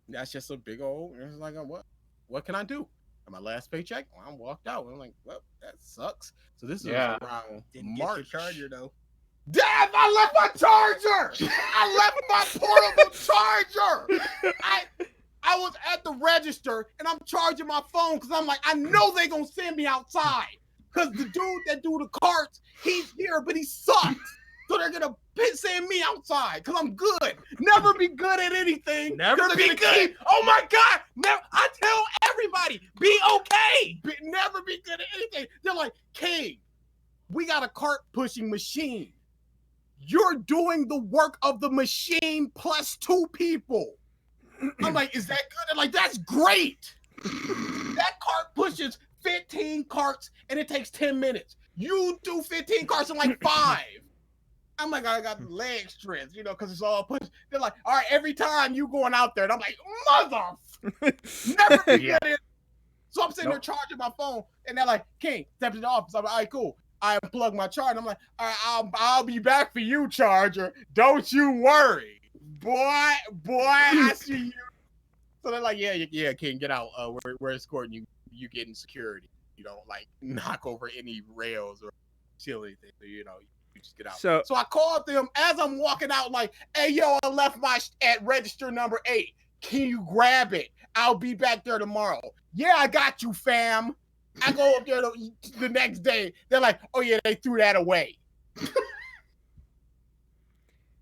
that's just a big old, it's like, what can I do? And my last paycheck, I walked out. I'm like, well, that sucks. So this is around Didn't March. get your charger though. Damn, I left my charger. I left my portable charger. I was at the register and I'm charging my phone because I'm like, I know they gonna send me outside. Because the dude that do the carts, he's here, but he sucks. So they're gonna send me outside because I'm good. Never be good at anything. Never be good. Oh my God. Never. I tell everybody, be okay. Never be good at anything. They're like, King, we got a cart pushing machine. You're doing the work of the machine plus 2 people. I'm like, is that good? They're like, that's great. That cart pushes 15 carts and it takes 10 minutes. You do 15 carts in like 5. I'm like, I got leg strength, because it's all pushed. They're like, all right, every time you going out there. And I'm like, never be good at it. So I'm sitting there charging my phone. And they're like, King, step to the office. I'm like, all right, cool. I unplug my charger. I'm like, all right, I'll be back for you, charger. Don't you worry. Boy, I see you. So they're like, yeah, King, get out. We're escorting you. You get in security. You don't, like, knock over any rails or steal anything. So, you just get out. So I called them as I'm walking out, like, hey, yo, I left my at register number 8. Can you grab it? I'll be back there tomorrow. Yeah, I got you, fam. I go up there the next day. They're like, oh, yeah, they threw that away.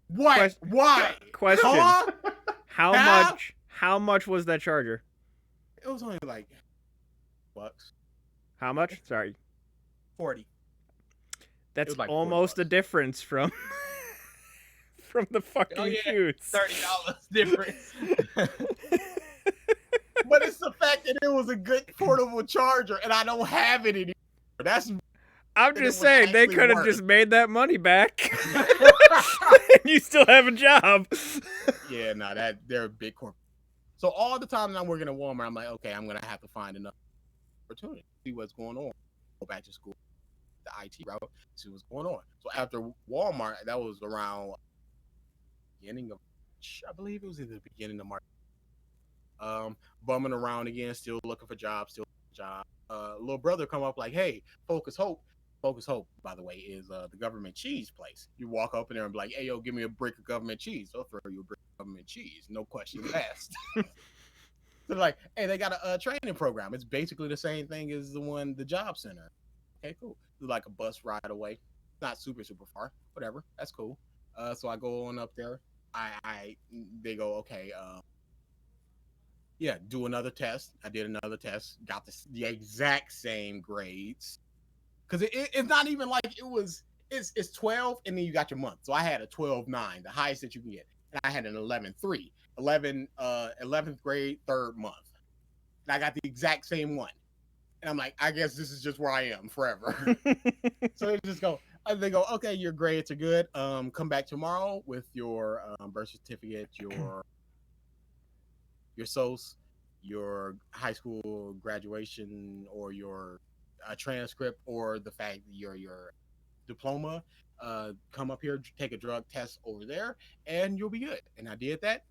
What? Why? Question. Huh? How much was that charger? It was only like bucks. How much? Sorry. 40. That's like almost a difference from the fucking shoots. $30 difference. But it's the fact that it was a good portable charger and I don't have it anymore. I'm just saying they could have just made that money back. And you still have a job. Yeah, no, they're a big corporate. So all the time that I'm working at Walmart, I'm like, okay, I'm gonna have to find another opportunity, see what's going on. Go back to school, the IT route, see what's going on. So after Walmart, that was around beginning of, I believe it was in the beginning of March. Bumming around again, still looking for jobs, little brother come up like, hey, Focus Hope, by the way, is the government cheese place. You walk up in there and be like, hey, yo, give me a brick of government cheese. They'll throw you a brick of government cheese. No questions asked. They're like, hey, they got a training program. It's basically the same thing as the job center. Okay, cool. It's like a bus ride away. Not super far. Whatever. That's cool. So I go on up there. They go, okay, yeah, do another test. I did another test. Got the exact same grades. Because it's not even like it's 12 and then you got your month. So I had a 12.9, the highest that you can get. And I had an 11.3. 11th grade, 3rd month. And I got the exact same one. And I'm like, I guess this is just where I am forever. So they go, okay, your grades are good. Come back tomorrow with your birth certificate, your SOS, your high school graduation, or your transcript, or the fact that your diploma. Come up here, take a drug test over there, and you'll be good. And I did that.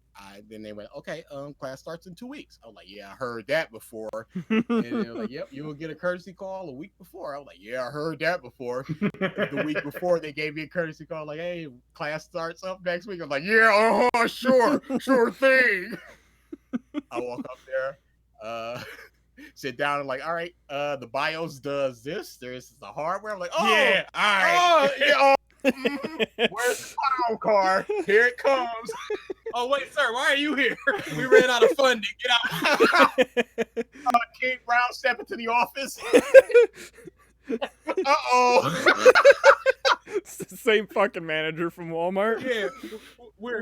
Then they went, okay, class starts in 2 weeks. I was like, yeah, I heard that before. And they were like, yep, you will get a courtesy call a week before. I was like, yeah, I heard that before. The week before, they gave me a courtesy call, like, hey, class starts up next week. I was like, yeah, sure thing. I walk up there, sit down and like, all right, the BIOS does this. There's the hardware. I'm like, oh, yeah, all right. Where's the pound car? Here it comes. Oh, wait, sir, why are you here? We ran out of funding. Get out. King Brown stepping to the office. Uh-oh. It's the same fucking manager from Walmart. Yeah. Well.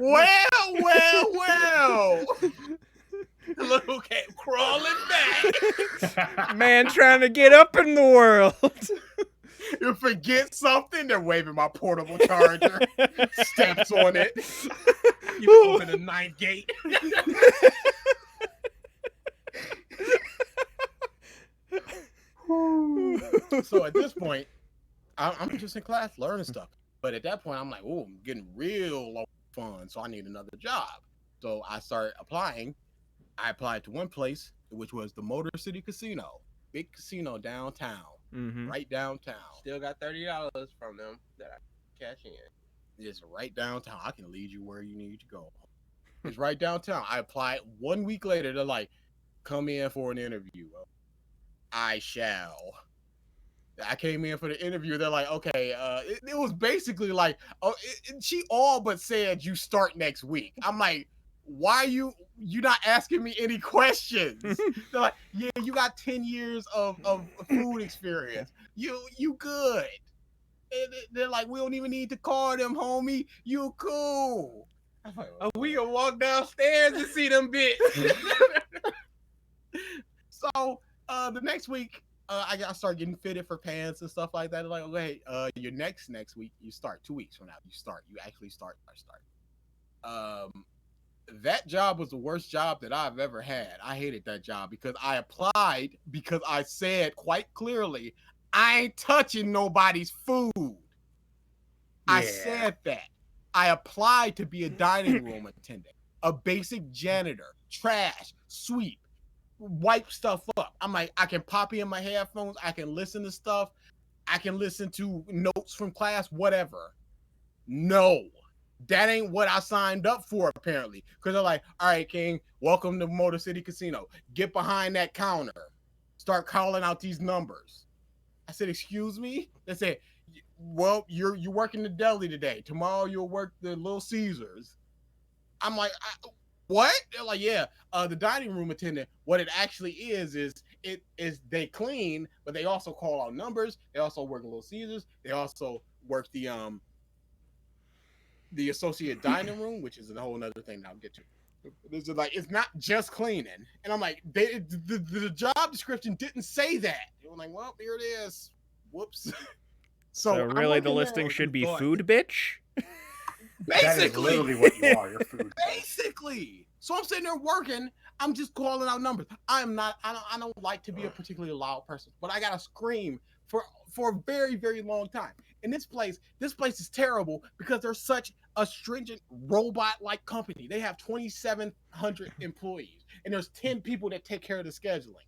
Look who came crawling back. Man trying to get up in the world. You forget something, they're waving my portable charger. Steps on it. You open the ninth gate. So at this point, I'm just in class learning stuff. But at that point, I'm like, oh, I'm getting real low fun, so I need another job. So I started applying. I applied to one place, which was the Motor City Casino, big casino downtown, right downtown. Still got $30 from them that I cash in. It's right downtown. I can lead you where you need to go. It's right downtown. I applied 1 week later. They're like, come in for an interview. I shall. I came in for the interview. They're like, okay, it was basically like, she all but said you start next week. I'm like, why are you not asking me any questions? They're like, yeah, you got 10 years of food experience. You good. And they're like, we don't even need to call them, homie. You cool. I'm like, We can walk downstairs and see them bits. So the next week, I start getting fitted for pants and stuff like that. They're like, okay, your next week, you start 2 weeks from now. You actually start. That job was the worst job that I've ever had. I hated that job because I applied because I said quite clearly, I ain't touching nobody's food. Yeah. I said that. I applied to be a dining room attendant, a basic janitor, trash, sweep, wipe stuff up. I'm like, I can pop in my headphones. I can listen to stuff. I can listen to notes from class, whatever. No, that ain't what I signed up for, apparently. Because they're like, all right, King, welcome to Motor City Casino. Get behind that counter. Start calling out these numbers. I said, excuse me? They said, well, you're working the deli today. Tomorrow you'll work the Little Caesars. I'm like, what? They're like, yeah, the dining room attendant. What it actually is they clean, but they also call out numbers. They also work Little Caesars. They also work the associate dining room, which is a whole other thing that I'll get to. It's like, it's not just cleaning. And I'm like, the job description didn't say that. They were like, well, here it is. Whoops. So really the listing should be food bitch? Basically. That is literally what you are, your food. Basically. So I'm sitting there working. I'm just calling out numbers. I don't like to be a particularly loud person, but I gotta scream for a very, very long time. And this place is terrible because they're such a stringent robot-like company. They have 2,700 employees, and there's 10 people that take care of the scheduling.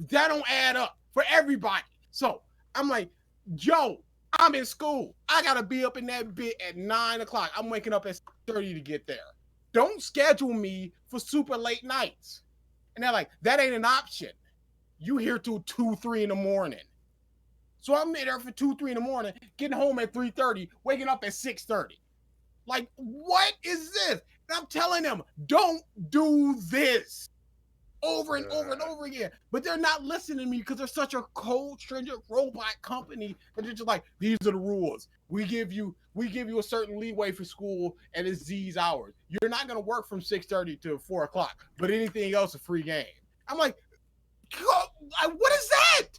That don't add up for everybody. So I'm like, yo, I'm in school. I gotta be up in that bit at 9 o'clock. I'm waking up at 6:30 to get there. Don't schedule me for super late nights. And they're like, that ain't an option. You here till 2, 3 in the morning. So I'm there for 2, 3 in the morning, getting home at 3:30, waking up at 6:30. Like, what is this? And I'm telling them, don't do this over and over and over again. But they're not listening to me because they're such a cold, stringent robot company. But they're just like, these are the rules. We give you a certain leeway for school, and it's these hours. You're not gonna work from 6:30 to 4 o'clock, but anything else a free game. I'm like, what is that?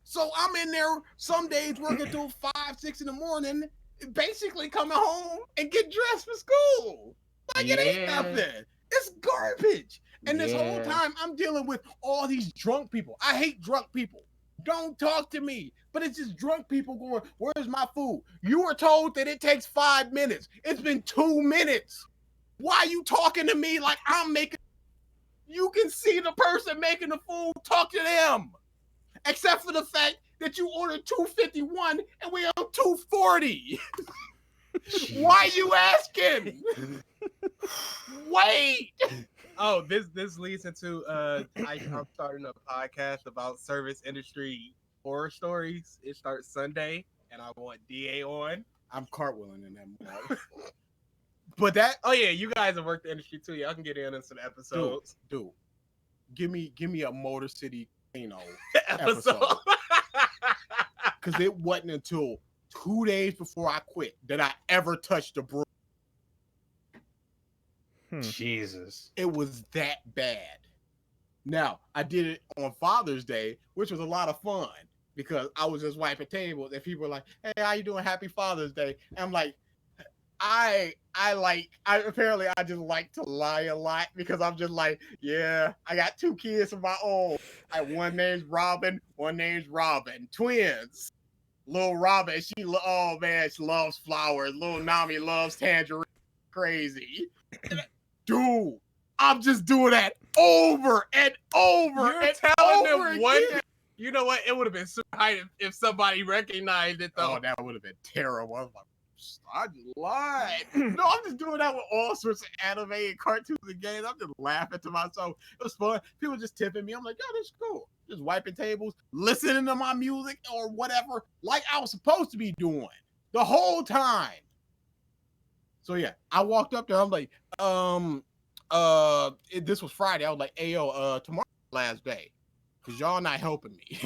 So I'm in there some days working till 5, 6 in the morning, basically coming home and get dressed for school. Like, it ain't nothing. It's garbage. And this whole time I'm dealing with all these drunk people. I hate drunk people. Don't talk to me. But it's just drunk people going, where's my food? You were told that it takes 5 minutes. It's been 2 minutes. Why are you talking to me like I'm making? You can see the person making the food. Talk to them. Except for the fact that you ordered $2.51 and we on $2.40. Why you asking? Wait. Oh, this leads into I'm starting a podcast about service industry horror stories. It starts Sunday, and I want DA on. I'm cartwheeling in that mug. But that, oh yeah, you guys have worked the industry too. Y'all can get in some episodes. Dude, give me a Motor City, episode. Because it wasn't until 2 days before I quit that I ever touched a broom. Jesus. It was that bad. Now, I did it on Father's Day, which was a lot of fun because I was just wiping tables and people were like, "Hey, how you doing? Happy Father's Day." And I'm like, I apparently I just like to lie a lot because I'm just like, yeah, I got 2 kids of my own. One name's Robin, one name's Robin, twins. Little Robin, oh man, she loves flowers. Little Nami loves tangerine. Crazy. Dude, I'm just doing that over and over You're and telling over them one. again. You know what? It would have been super hype if somebody recognized it though. Oh, that would have been terrible. I was like, I just lied. No, I'm just doing that with all sorts of anime and cartoons and games. I'm just laughing to myself. It was fun. People just tipping me. I'm like, yo, this is cool. Just wiping tables, listening to my music or whatever, like I was supposed to be doing the whole time. So yeah, I walked up there. I'm like, this was Friday. I was like, hey yo, tomorrow's last day, cause y'all not helping me.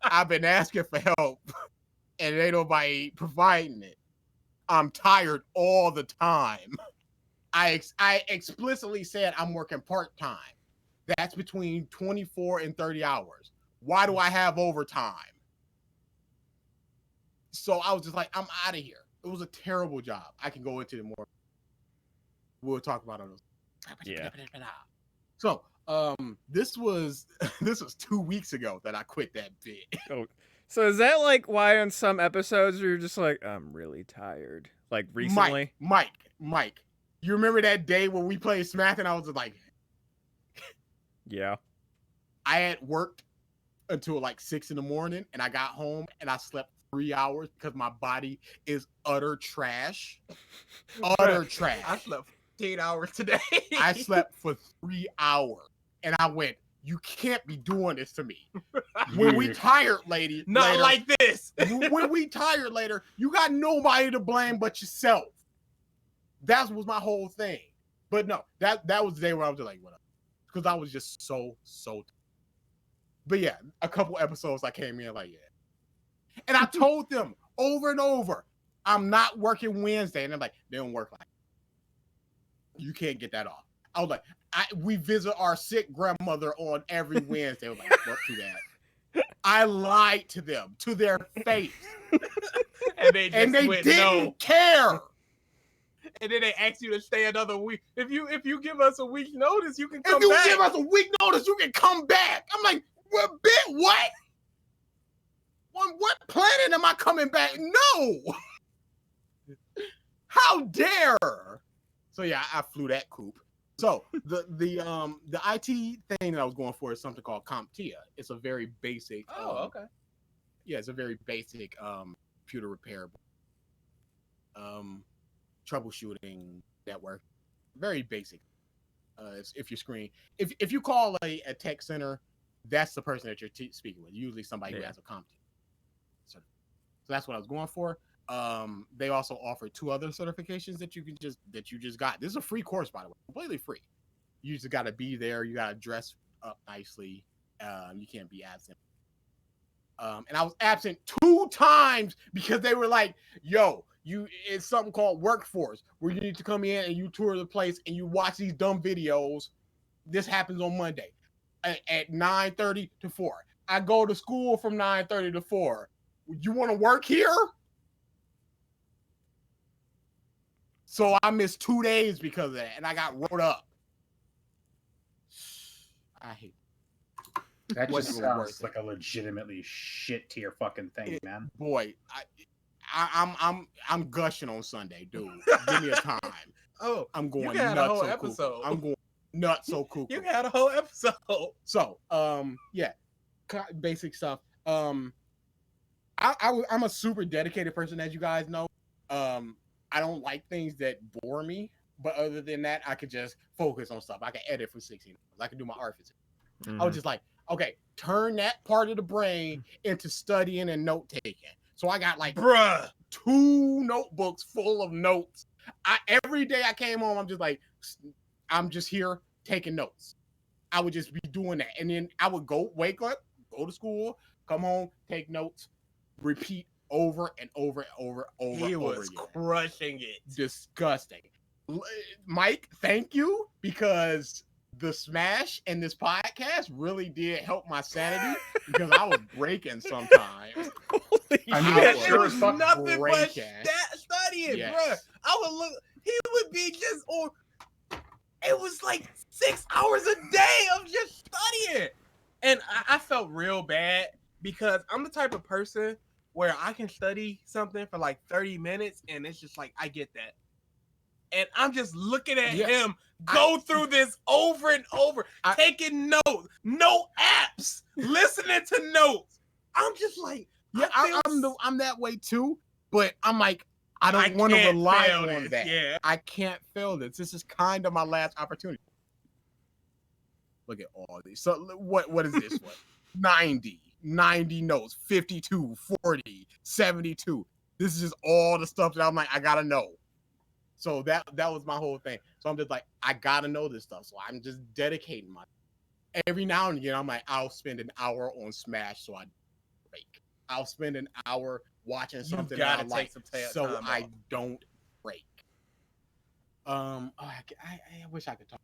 I've been asking for help, and ain't nobody providing it. I'm tired all the time. I explicitly said I'm working part-time. That's between 24 and 30 hours. Why do I have overtime? So I was just like, I'm out of here. It was a terrible job. I can go into it more. We'll talk about it. Yeah. So this was 2 weeks ago that I quit that bit. Oh, so is that like why on some episodes you're just like, I'm really tired? Like recently? Mike. You remember that day when we played Smack and I was just like, Yeah. I had worked until like 6 in the morning and I got home and I slept 3 hours because my body is utter trash. Utter trash. I slept 8 hours today. I slept for 3 hours and I went, you can't be doing this to me. When we tired, lady. Not later, like this. when we tired later, you got nobody to blame but yourself. That was my whole thing. But no, that was the day where I was just like, whatever. Because I was just so tired. But yeah, a couple episodes I came in like, yeah. And I told them over and over, I'm not working Wednesday. And they're like, they don't work like that. You can't get that off. I was like, we visit our sick grandmother on every Wednesday. I was like, what to that? I lied to them to their face. And they didn't care. And then they ask you to stay another week. If you give us a week's notice, you can come If you back. give us a week notice, you can come back. I'm like, what? On what planet am I coming back? No. How dare? So yeah, I flew that coop. So the IT thing that I was going for is something called CompTIA. It's a very basic. Okay. Yeah, it's a very basic computer repair, troubleshooting network. Very basic. If you're if you call a tech center, that's the person that you're speaking with. Usually somebody who has a CompTIA. So that's what I was going for. They also offer 2 other certifications that you just got. This is a free course, by the way, completely free. You just got to be there. You got to dress up nicely. You can't be absent. And I was absent 2 times because they were like, "Yo, it's something called Workforce where you need to come in and you tour the place and you watch these dumb videos. This happens on Monday at 9:30 to 4. I go to school from 9:30 to 4. You want to work here?" So I missed 2 days because of that, and I got wrote up. I hate That What's just even sounds worse? like a legitimately shit tier fucking thing, man. Boy, I'm gushing on Sunday, dude. Give me a time. Oh, I'm going you got nuts a whole so episode. cuckoo. I'm going nuts so cuckoo. You had a whole episode. So, yeah, basic stuff. I'm a super dedicated person, as you guys know. I don't like things that bore me, but other than that, I could just focus on stuff. I can edit for 16 hours. I can do my art physics. I was just like, okay, turn that part of the brain into studying and note taking. So I got like 2 notebooks full of notes. Every day I came home, I'm just like, I'm just here taking notes. I would just be doing that. And then I would wake up, go to school, come home, take notes, repeat over and over and over He over was again. crushing it. Disgusting. Mike, thank you, because the Smash and this podcast really did help my sanity because I was breaking sometimes. Holy I mean, shit. sure as fuck nothing but breaking. studying, Yes. bruh. I would look. He would be just on. It was like 6 hours a day of just studying, and I felt real bad because I'm the type of person where I can study something for like 30 minutes, and it's just like I get that. And I'm just looking at Yeah. him go through this over and over, taking notes, no apps, listening to notes. I'm just like, Yeah, I'm that way too, but I'm like, I don't want to can't rely fail on this, that. yeah. I can't fail this. This is kind of my last opportunity. Look at all these. So what is this one? 90 notes, 52, 40, 72. This is just all the stuff that I'm like, I gotta know. So that was my whole thing. So I'm just like, I gotta know this stuff. So I'm just dedicating my. Every now and again, I'm like, I'll spend an hour on Smash, so I break. I'll spend an hour watching something that I like, so I don't break. I wish I could talk.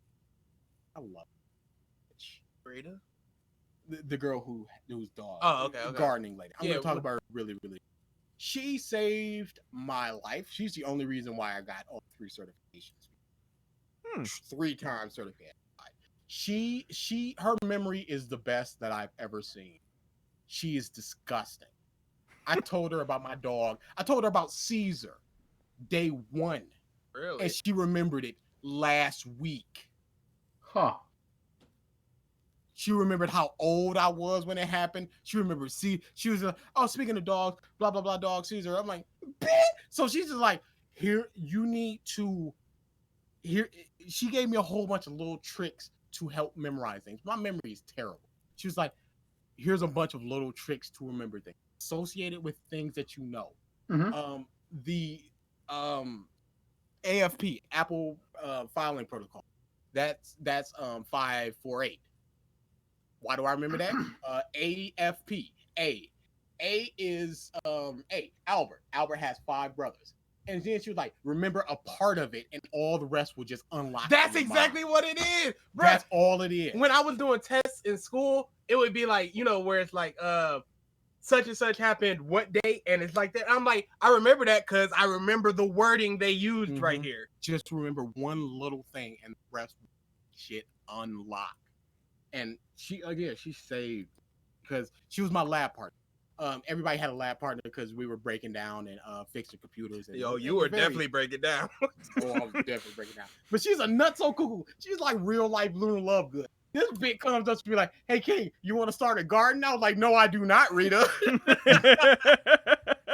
I love it. Rita? The girl whose dog. Oh, okay. Gardening lady. I'm Yeah, gonna talk about her really. She saved my life. She's the only reason why I got all 3 certifications. 3 times certified. Her memory is the best that I've ever seen. She is disgusting. I told her about my dog. I told her about Caesar day 1. Really? And she remembered it last week. Huh. She remembered how old I was when it happened. She remembered, she was like, oh, speaking of dogs, blah, blah, blah, dog, Caesar. I'm like, bitch. So she's just like, here, you need to, here. She gave me a whole bunch of little tricks to help memorize things. My memory is terrible. She was like, here's a bunch of little tricks to remember things associated with things that you know. Mhm. The AFP, Apple filing protocol. That's 548. Why do I remember that? AFP. A is Albert. Albert has 5 brothers. And then she was like, remember a part of it, and all the rest will just unlock. That's exactly what it is, bro. That's all it is. When I was doing tests in school, it would be like, where it's like, such and such happened what date, and it's like that. I'm like, I remember that because I remember the wording they used right here. Just remember one little thing, and the rest shit unlocked. And she saved because she was my lab partner. Everybody had a lab partner because we were breaking down and fixing computers. And You were definitely breaking down. I was definitely breaking down. But she's a nutso cuckoo. She's like real life Luna Lovegood. This bitch comes up to be like, hey, King, you want to start a garden? I was like, no, I do not, Rita.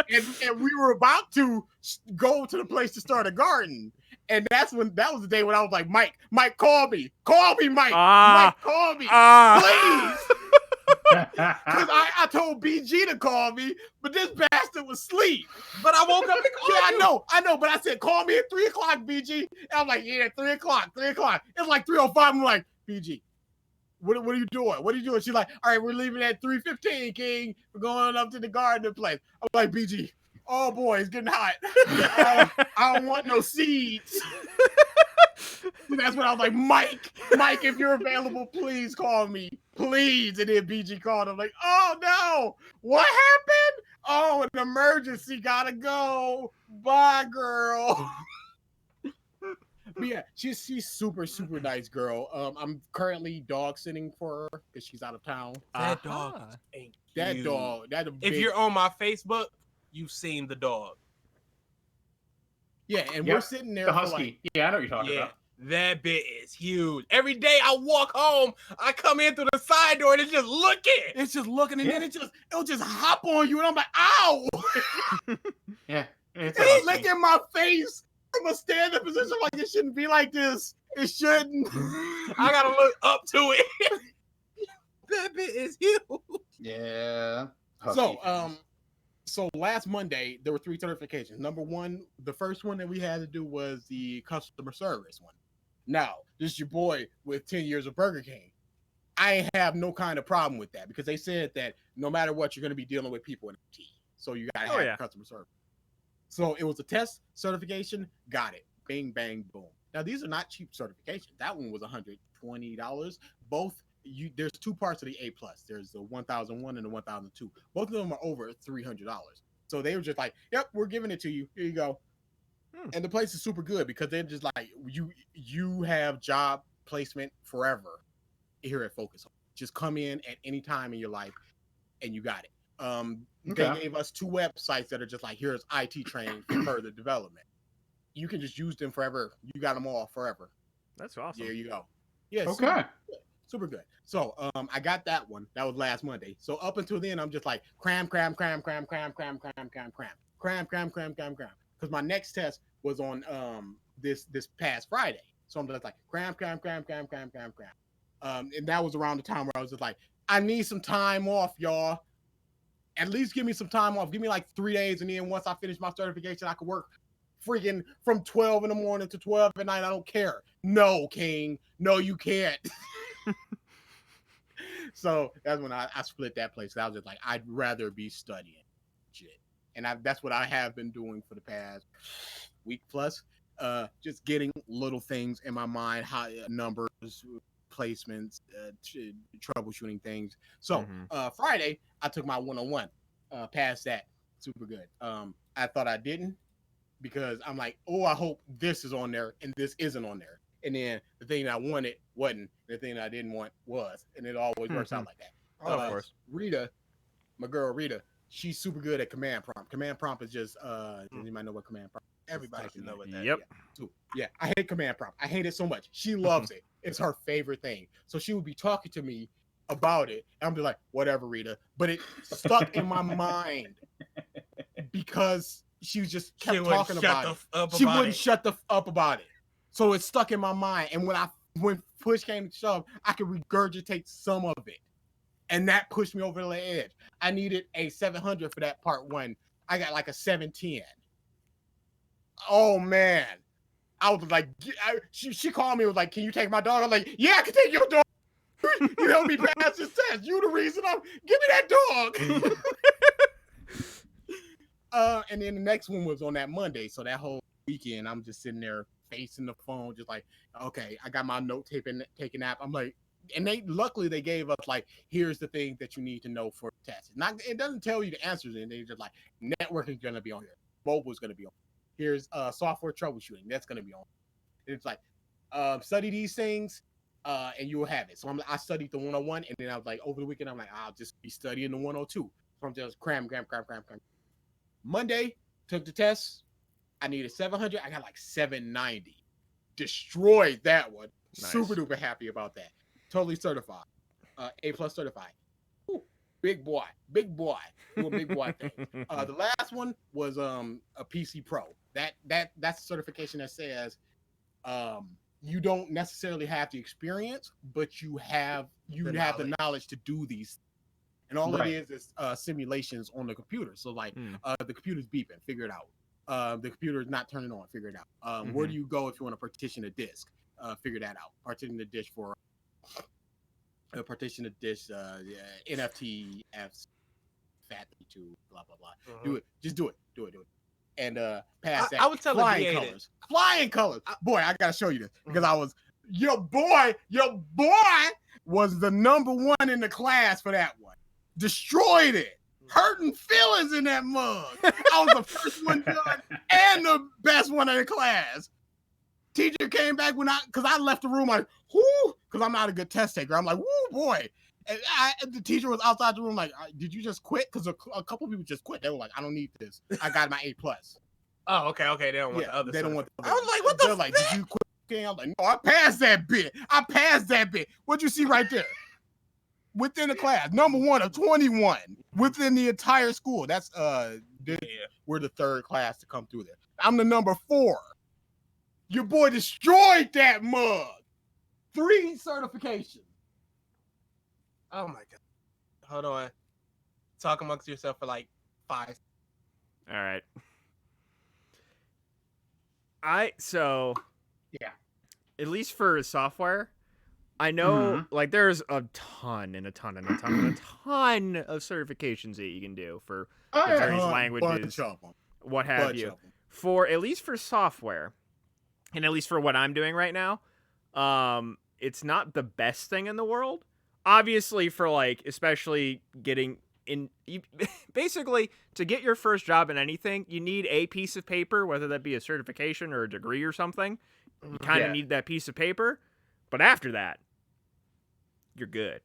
and we were about to go to the place to start a garden. And that was the day when I was like, Mike, call me, Mike. Mike, call me, please. Because I told BG to call me, but this bastard was asleep. But I woke up and called you. I know, but I said, call me at 3 o'clock, BG. And I'm like, yeah, 3 o'clock. It's like 3:05. I'm like, BG, what are you doing? What are you doing? She's like, all right, we're leaving at 3:15, King. We're going up to the garden place. I'm like, BG, oh boy, it's getting hot. I don't want no seeds. That's when I was like, Mike, if you're available, please call me. Please. And then BG called. I'm like, oh no, what happened? Oh, an emergency, gotta go. Bye, girl. But yeah, she's super nice girl. I'm currently dog sitting for her because she's out of town. That dog ain't that dog. If you're on my Facebook, you've seen the dog. Yeah, and we're sitting there. The husky. I know what you're talking about. That bit is huge. Every day I walk home, I come in through the side door and it's just looking. It's just looking, and then it'll just hop on you, and I'm like, ow! Yeah. It's licking my face from a stand-up position. Like, it shouldn't be like this. It shouldn't. I gotta look up to it. That bit is huge. Yeah. So last Monday there were 3 certifications. Number 1, the first one that we had to do was the customer service one. Now, this is your boy with 10 years of Burger King. I have no kind of problem with that because they said that no matter what, you're going to be dealing with people in IT. So you got to have customer service. So it was a test certification. Got it. Bing, bang, boom. Now these are not cheap certifications. That one was $120. Both there's two parts of the A plus. There's the 1001 and the 1002. Both of them are over $300. So they were just like, "Yep, we're giving it to you. Here you go." And the place is super good because they're just like you have job placement forever here at Focus Home. Just come in at any time in your life and you got it. They gave us two websites that are just like, here's IT training for further development. You can just use them forever. You got them all forever. That's awesome. There you go. Yeah. Okay. Super good. So I got that one. That was last Monday. So up until then, I'm just like cram. Because my next test was on this past Friday. So I'm just like cram. And that was around the time where I was just like, I need some time off, y'all. At least give me some time off. Give me like 3 days, and then once I finish my certification, I could work freaking from 12 in the morning to 12 at night. I don't care. No, King. No, you can't. So that's when I split that place. I was just like, I'd rather be studying shit. And that's what I have been doing for the past week plus. Just getting little things in my mind, numbers, placements, troubleshooting things. So Friday, I took my 101. Passed that. Super good. I thought I didn't because I'm like, oh, I hope this is on there and this isn't on there. And then the thing I wanted wasn't. The thing I didn't want was. And it always works out like that. Of course. Rita, my girl Rita, she's super good at command prompt. Command prompt is just, you might know what command prompt is. Everybody should know what that. Yep. Yeah, I hate command prompt. I hate it so much. She loves it. It's her favorite thing. So she would be talking to me about it. And I'm just like, whatever, Rita. But it stuck in my mind because she just kept talking about it. She wouldn't shut the up about it. So it stuck in my mind. And when push came to shove, I could regurgitate some of it. And that pushed me over the edge. I needed a 700 for that part one. I got like a 710. Oh, man. I was like, she called me and was like, can you take my dog? I'm like, yeah, I can take your dog. You helped me pass this test. You the reason give me that dog. And then the next one was on that Monday. So that whole weekend, I'm just sitting there facing the phone, just like, okay, I got my note taking app. I'm like, and luckily they gave us like, here's the thing that you need to know for the test. It doesn't tell you the answers, and they just like, networking is gonna be on here, mobile's gonna be on. Here's software troubleshooting, that's gonna be on. And it's like, study these things, and you will have it. So I studied the 101, and then I was like, over the weekend, I'm like, I'll just be studying the 102. So I'm just cram. Monday, took the test. I needed 700. I got like 790. Destroyed that one. Nice. Super duper happy about that. Totally certified. A plus certified. Ooh, big boy. Do a big boy thing. The last one was a PC Pro. That's a certification that says you don't necessarily have the experience, but you have the knowledge to do these. And all it is simulations on the computer. So like the computer's beeping, figure it out. The computer is not turning on, figure it out. Where do you go if you want to partition a disk? Figure that out. Partition the disk for partition the disk, NFT, FAT2, blah blah blah. Do it. Just do it. And pass that. I would tell flying colors. Flying colors. Boy, I gotta show you this because I was your boy was the number one in the class for that one. Destroyed it. Hurting feelings in that mug. I was the first one done and the best one in the class. Teacher came back because I left the room like, whoo, because I'm not a good test taker. I'm like, whoo, boy. And the teacher was outside the room like, did you just quit? Because a couple people just quit. They were like, I don't need this. I got my A plus. Oh, okay. They don't want the other. They don't want the other. I was like, what the? They're like, did you quit? I was like, no, I passed that bit. What'd you see right there? Within the class, number one of 21 within the entire school. That's we're the third class to come through there. I'm the number 4. Your boy destroyed that mug. 3 certifications. Oh my god. Hold on. Talk amongst yourself for like 5. All right. At least for software, I know like there's a ton of certifications that you can do for various languages, what have you. For at least for software, and at least for what I'm doing right now, it's not the best thing in the world. Obviously, for like, especially getting in, basically to get your first job in anything, you need a piece of paper, whether that be a certification or a degree or something. You kind of Yeah. need that piece of paper, but after that, you're good.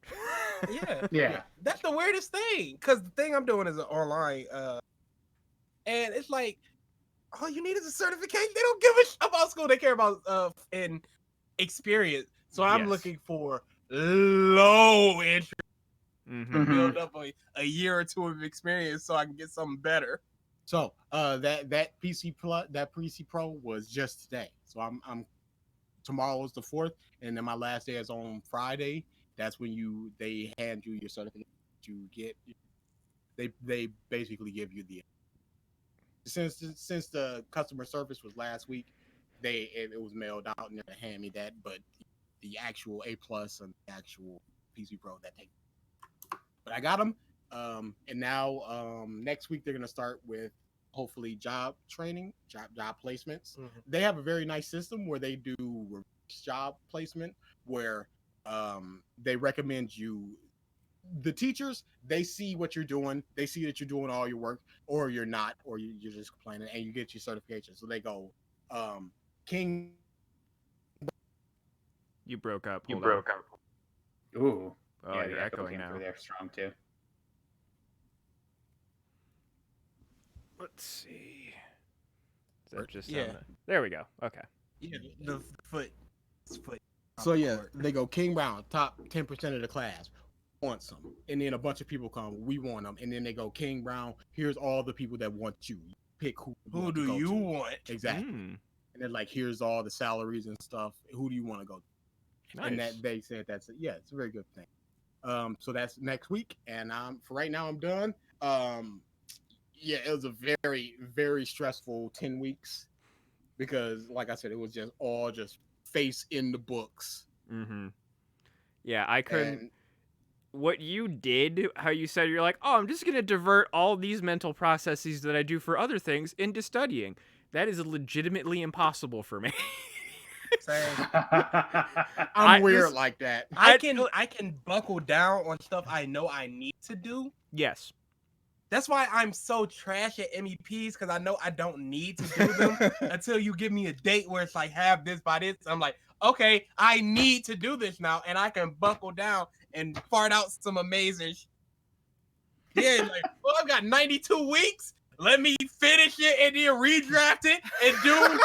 Yeah. That's the weirdest thing, because the thing I'm doing is an online, and it's like all you need is a certification. They don't give a about school. They care about and experience. So I'm Yes. looking for low entry, Mm-hmm. build up a year or two of experience so I can get something better. So that PC Pro was just today. So I'm tomorrow is the 4th, and then my last day is on Friday. That's when they hand you your certificate. You get they basically give you the since the customer service was last week, it was mailed out and they hand me that, but the actual A plus and the actual PC Pro that take. But I got them, and now next week they're gonna start with hopefully job training, job placements. Mm-hmm. They have a very nice system where they do reverse job placement, where they recommend you. The teachers, they see what you're doing, they see that you're doing all your work, or you're not, or you're just complaining, and you get your certification. So they go, King. You broke up. You Hold broke on. up. Ooh. Oh, Yeah, you're the echo echoing came now. through there strong too. Let's see. Is that just Yeah. on there we go. Okay. Yeah, the foot. So yeah, they go King Brown, top 10% of the class want some, and then a bunch of people come, we want them, and then they go King Brown. Here's all the people that want you. Pick who do you want? exactly, Mm, and then like here's all the salaries and stuff. Who do you want to go to? nice. And that they said it's a very good thing. So that's next week, and for right now I'm done. Yeah, it was a very, very stressful 10 weeks because, like I said, it was just face in the books. Mm-hmm. Yeah, I couldn't. And What you did, how you said you're like, oh, I'm just gonna divert all these mental processes that I do for other things into studying. That is legitimately impossible for me. Same. I'm weird like that. I can buckle down on stuff I know I need to do. Yes. That's why I'm so trash at MEPs, because I know I don't need to do them until you give me a date where it's like, have this by this. I'm like, okay, I need to do this now, and I can buckle down and fart out some amazing yeah, like, well, I've got 92 weeks. Let me finish it and then redraft it and do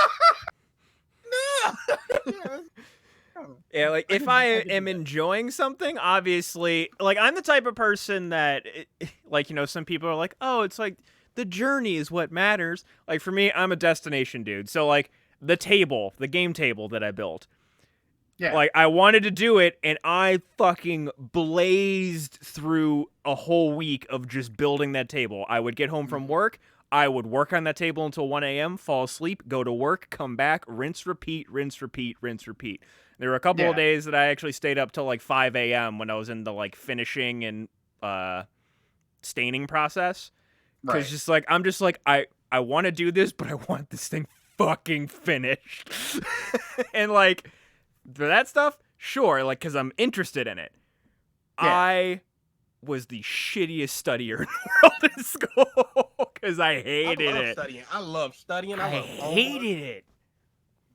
no. Yeah, like if I am enjoying something, obviously, like I'm the type of person that, like, you know, some people are like, oh, it's like the journey is what matters. Like for me, I'm a destination dude. So like the game table that I built, Yeah. like I wanted to do it, and I fucking blazed through a whole week of just building that table. I would get home from work. I would work on that table until 1 a.m., fall asleep, go to work, come back, rinse, repeat, rinse, repeat, rinse, repeat. There were a couple of days that I actually stayed up till like 5 a.m. when I was in the like finishing and staining process. Because just like I'm just like I want to do this, but I want this thing fucking finished. And like for that stuff, sure, like because I'm interested in it. Yeah. I was the shittiest studier in the world in school because I hated it. Studying. I love studying. I hated it.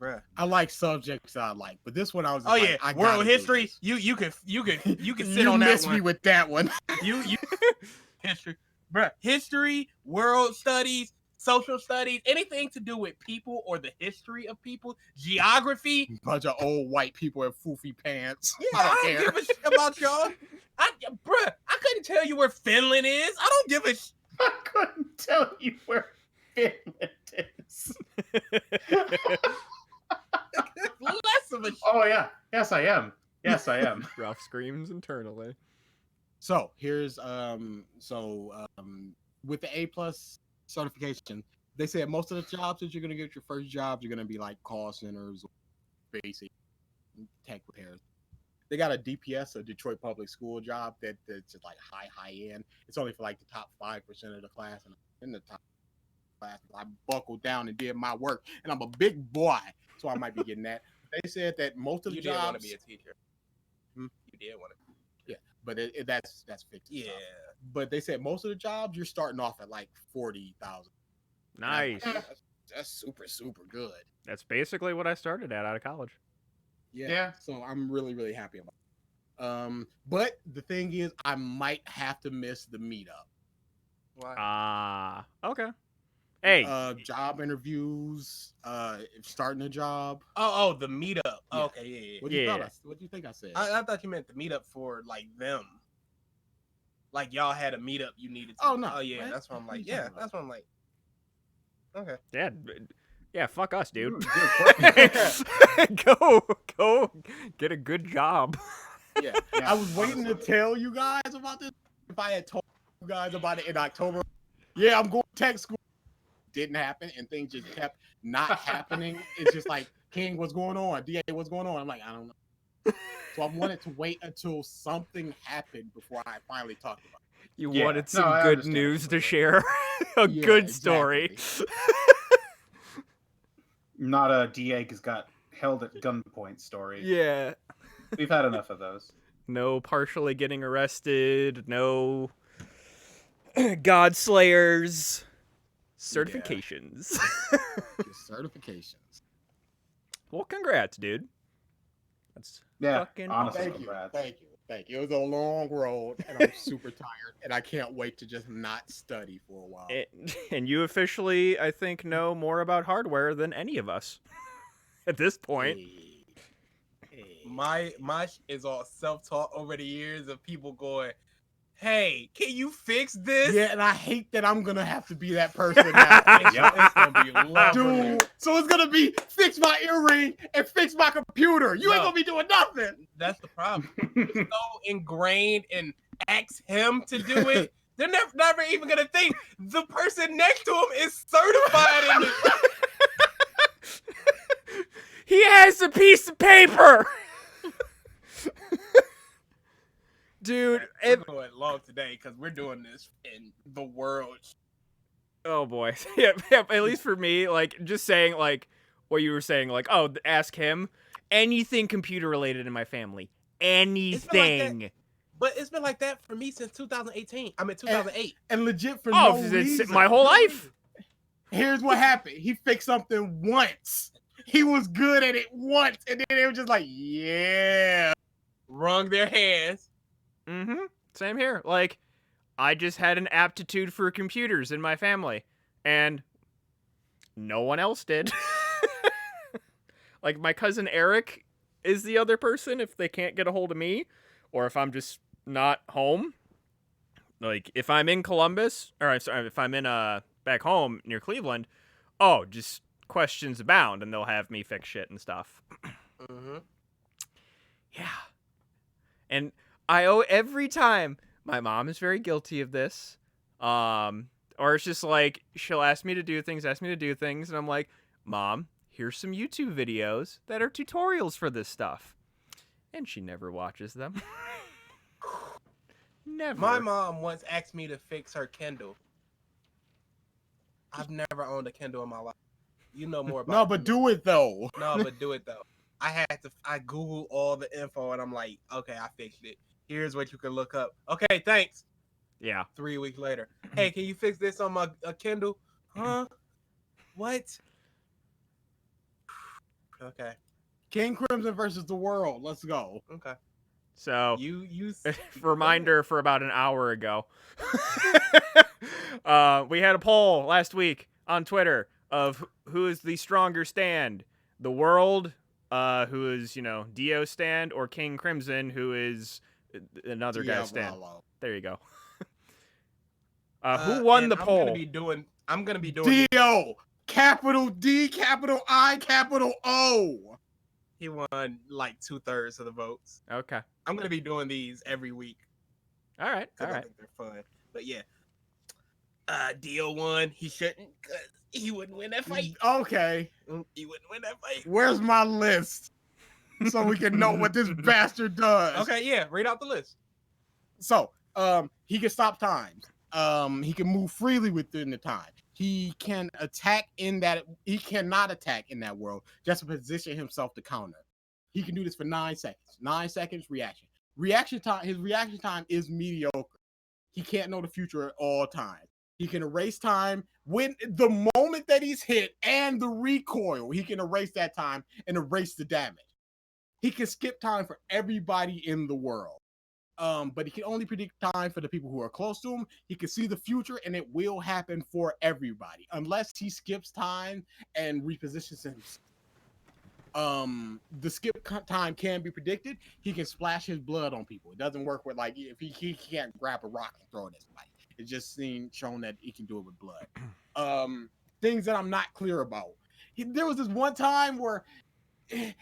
Bruh. I like subjects I like, but this one I was. Oh yeah, world history. You can sit you on that missed one. me with that one. you history, bruh. History, world studies, social studies, anything to do with people or the history of people. Geography. Bunch of old white people in foofy pants. Yeah, I don't care. give a shit about y'all. Bruh, I couldn't tell you where Finland is. I don't give a shit. I couldn't tell you where Finland is. Less of a shit. Oh yeah, yes I am. Yes I am. Rough screams internally. So here's with the A plus certification, they said most of the jobs that you're gonna get your first jobs, you're gonna be like call centers, or basic tech repairs. They got a DPS, a Detroit Public School job that's just like high end. It's only for like the top 5% of the class, and in the top class, I buckled down and did my work, and I'm a big boy, so I might be getting that. They said that most of the You did want to jobs, be a teacher. Hmm? You did want to. but that's fixed. Yeah. But they said most of the jobs you're starting off at like 40,000. Nice. That's super good. That's basically what I started at out of college. Yeah. So I'm really happy about it. But the thing is, I might have to miss the meetup. Why? Okay. Hey, Job interviews, starting a job. Oh, the meetup. Yeah. Okay, yeah. What do you Yeah. thought? What do you think I said? I thought you meant the meetup for like them. Like y'all had a meetup you needed to. Oh, no. Oh yeah, What? that's what I'm What are like. you Yeah, talking about? that's what I'm like. Okay. yeah, fuck us, dude. Good go get a good job. Yeah. I was waiting to tell you guys about this. If I had told you guys about it in October, yeah, I'm going to tech school. Didn't happen, and things just kept not happening. It's just like, King, what's going on? DA, what's going on? I'm like, I don't know. So I wanted to wait until something happened before I finally talked about it. You Yeah. wanted No, some I good understand. news to share. A Yeah, good story. exactly. Not a DA got held at gunpoint story. Yeah. We've had enough of those. No partially getting arrested. No God Slayers. Certifications. Just certifications. Well, congrats, dude. That's Yeah, fucking honestly, Thank you. congrats. Thank you. It was a long road, and I'm super tired, and I can't wait to just not study for a while. And you officially, I think, know more about hardware than any of us at this point. Hey. My shit is all self-taught over the years of people going, "Hey, can you fix this?" Yeah, and I hate that I'm gonna have to be that person now. It's gonna be lovely. Dude, so it's gonna be fix my earring and fix my computer. You ain't No. gonna be doing nothing. That's the problem. It's so ingrained and ask him to do it. They're never even gonna think the person next to him is certified in this. He has a piece of paper. Dude, We're going long today because we're doing this in the world. oh boy. Yeah, at least for me, like, just saying, like, what you were saying, like, oh, ask him. Anything computer related in my family. Anything. But it's been like that for me since 2018. I mean 2008. And legit for Oh, no it's reason. my whole life. Here's what happened. He fixed something once. He was good at it once, and then they were just like, yeah. Wrung their hands. Mm-hmm. Same here. Like, I just had an aptitude for computers in my family, and no one else did. Like, my cousin Eric is the other person if they can't get a hold of me, or if I'm just not home. Like, if I'm in Columbus, or I'm sorry, if I'm in back home near Cleveland, oh, just questions abound, and they'll have me fix shit and stuff. Mm-hmm. Yeah. And I owe every time. My mom is very guilty of this. Or it's just like, she'll ask me to do things, and I'm like, Mom, here's some YouTube videos that are tutorials for this stuff. And she never watches them. Never. My mom once asked me to fix her Kindle. I've never owned a Kindle in my life. You know more about No, it but than me. do it though. No, but do it though. I Googled all the info and I'm like, okay, I fixed it. Here's what you can look up. Okay, thanks. Yeah. 3 weeks later. Hey, can you fix this on my Kindle? Huh? What? Okay. King Crimson versus the world. Let's go. Okay. So, You reminder for about an hour ago. We had a poll last week on Twitter of who is the stronger stand. The world, who is, Dio stand, or King Crimson, who is another guy's stand. There you go. Who won the poll? I'm gonna be doing Dio. Capital D, capital I, capital O. He won like 2/3 of the votes. Okay. I'm gonna be doing these every week. All right. I think they're fun. But yeah. Dio won. He shouldn't, cause he wouldn't win that fight. Okay. He wouldn't win that fight. Where's my list? So we can know what this bastard does. Okay, yeah, read out the list. So, he can stop times. He can move freely within the time. He can attack in that. He cannot attack in that world just to position himself to counter. He can do this for 9 seconds. 9 seconds reaction. Reaction time. His reaction time is mediocre. He can't know the future at all times. He can erase time when the moment that he's hit and the recoil. He can erase that time and erase the damage. He can skip time for everybody in the world. But he can only predict time for the people who are close to him. He can see the future, and it will happen for everybody unless he skips time and repositions himself. The skip time can be predicted. He can splash his blood on people. It doesn't work with like if he can't grab a rock and throw it at somebody. It's just shown that he can do it with blood. Things that I'm not clear about. There was this one time where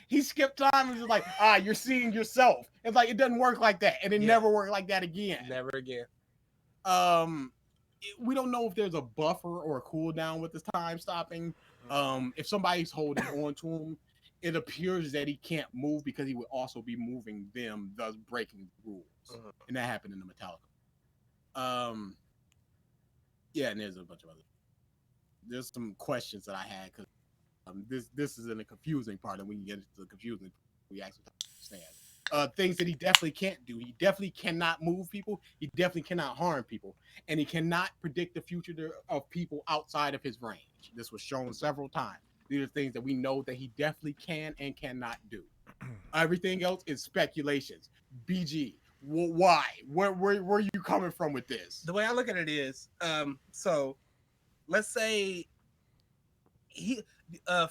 he skipped time and was just like, you're seeing yourself. It's like it doesn't work like that, and it never worked like that again. Never again. We don't know if there's a buffer or a cooldown with this time stopping. If somebody's holding on to him, it appears that he can't move because he would also be moving them, thus breaking the rules. And that happened in the Metallica. Yeah, and there's a bunch of other. There's some questions that I had because this is in the confusing part, and we can get into the confusing. We actually understand things that he definitely can't do. He definitely cannot move people. He definitely cannot harm people, and he cannot predict the future of people outside of his range. This was shown several times. These are things that we know that he definitely can and cannot do. Everything else is speculations. BG, why? Where are you coming from with this? The way I look at it is, so let's say he,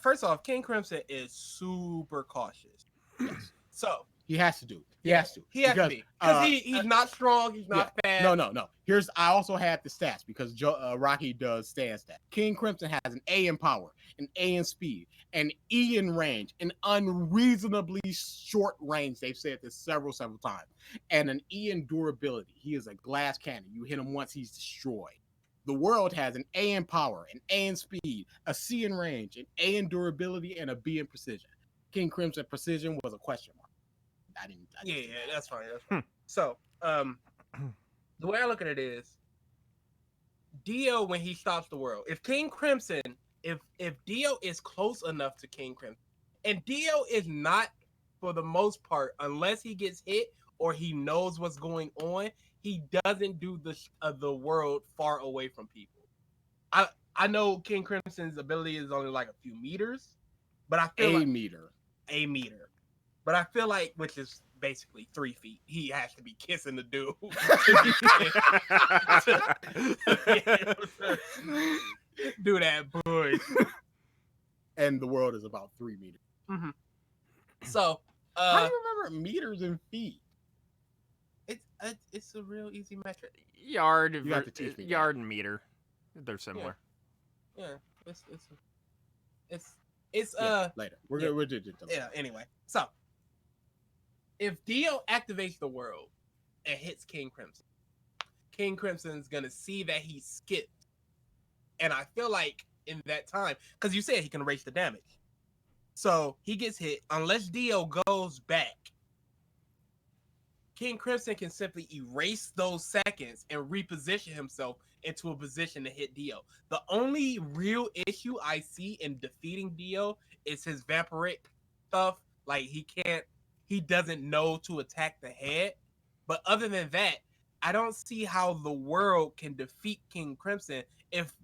first off, King Crimson is super cautious. Yes. So he has to do. He has to. He has to be because he's not strong. He's not fast. No. I also had the stats because Rocky does stand stats. King Crimson has an A in power, an A in speed, an E in range, an unreasonably short range. They've said this several times, and an E in durability. He is a glass cannon. You hit him once, he's destroyed. The world has an A in power, an A in speed, a C in range, an A in durability, and a B in precision. King Crimson precision was a question mark. I didn't that's fine. That's fine. So, the way I look at it is, Dio when he stops the world. If King Crimson, if Dio is close enough to King Crimson, and Dio is not for the most part, unless he gets hit or he knows what's going on, he doesn't do the world far away from people. I know King Crimson's ability is only like a few meters, but I feel a meter. But I feel like, which is basically 3 feet, he has to be kissing the dude. Do that, boy. And the world is about 3 meters. Mm-hmm. So, how do you remember meters and feet? It's a real easy metric. Yard and meter, they're similar. Yeah, it's later. We're anyway, so if Dio activates the world and hits King Crimson's gonna see that he skipped, and I feel like in that time, because you said he can erase the damage, so he gets hit. Unless Dio goes back, King Crimson can simply erase those seconds and reposition himself into a position to hit Dio. The only real issue I see in defeating Dio is his vampiric stuff. Like he doesn't know to attack the head. But other than that, I don't see how the world can defeat King Crimson if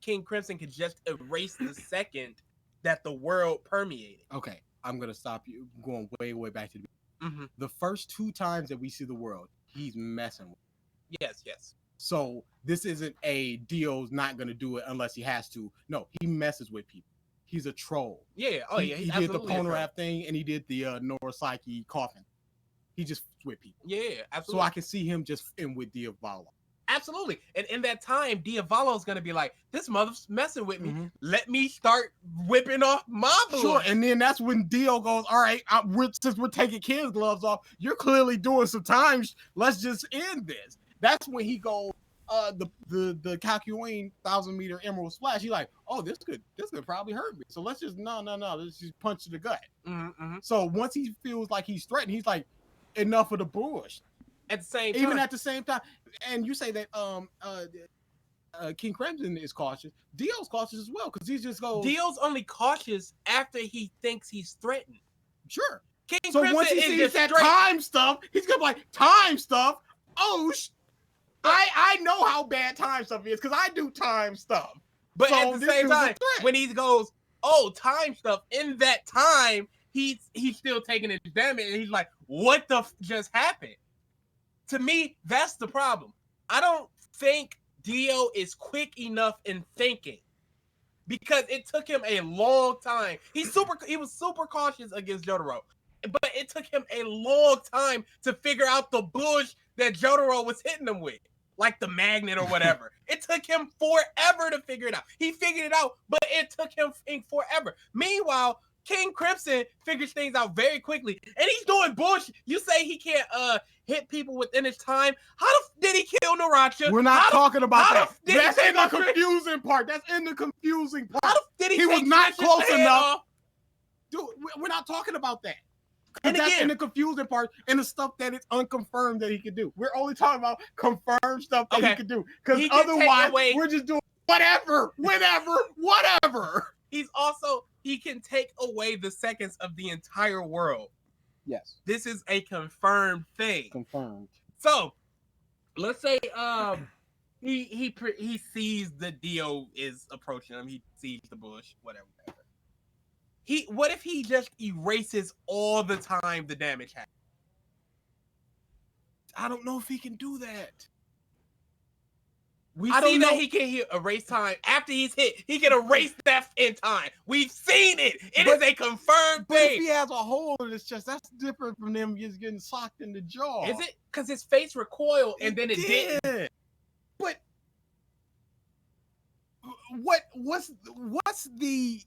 King Crimson could just erase the second that the world permeated. Okay, I'm gonna stop you going way back to the first 2 times that we see the world, he's messing with. Yes. So this isn't a Dio's not gonna do it unless he has to. No, he messes with people. He's a troll. Yeah. He did the Ponarab thing and he did the Norosaki coffin. He just with people. Yeah, absolutely. So I can see him just in with Diavolo. Absolutely. And in that time, Diavolo's gonna be like, this mother's messing with me. Let me start whipping off my blood. Sure, and then that's when Dio goes, all right, since we're taking kids' gloves off, you're clearly doing some time. Let's just end this. That's when he goes, the Calcuane 1,000-meter emerald splash. He's like, oh, this could probably hurt me. So let's just let's just punch to the gut. So once he feels like he's threatened, he's like, enough of the bullshit. At the same time, even at the same time, and you say that King Crimson is cautious, Dio's cautious as well because he just goes. Dio's only cautious after he thinks he's threatened. Sure. King So Crimson once he is sees just that straight. time stuff, he's gonna be like, time stuff. Oh, I know how bad time stuff is because I do time stuff. But So at the this same dude's a time, threat. when he goes, oh, time stuff, in that time, he's still taking his damage, and he's like, what the just happened? To me, that's the problem. I don't think Dio is quick enough in thinking because it took him a long time. He was super cautious against Jotaro, but it took him a long time to figure out the bush that Jotaro was hitting him with, like the magnet or whatever. It took him forever to figure it out. He figured it out, but it took him forever. Meanwhile, King Crimson figures things out very quickly, and he's doing bullshit. You say he can't hit people within his time. How did he kill Naracha? We're not talking about that. did he That's take in the my Chris- confusing part. That's in the confusing part. How did he He was take not Christian's close head enough. off? Dude, we're not talking about that. And That's again- in the confusing part and the stuff that is unconfirmed that he can do. We're only talking about confirmed stuff that he Okay. can do. Because He can take otherwise, away- we're just doing whatever, whatever. He can take away the seconds of the entire world. Yes, This is a confirmed thing. confirmed. So, let's say he sees the Dio is approaching him. He sees the bush, whatever. What if he just erases all the time the damage happened? I don't know if he can do that. We I see don't that know. he can erase time after he's hit. He can erase that in time. We've seen it. It is a confirmed But if thing. he has a hole in his chest, that's different from them just getting socked in the jaw. Is it? Because his face recoiled and then it didn't. did. But what's the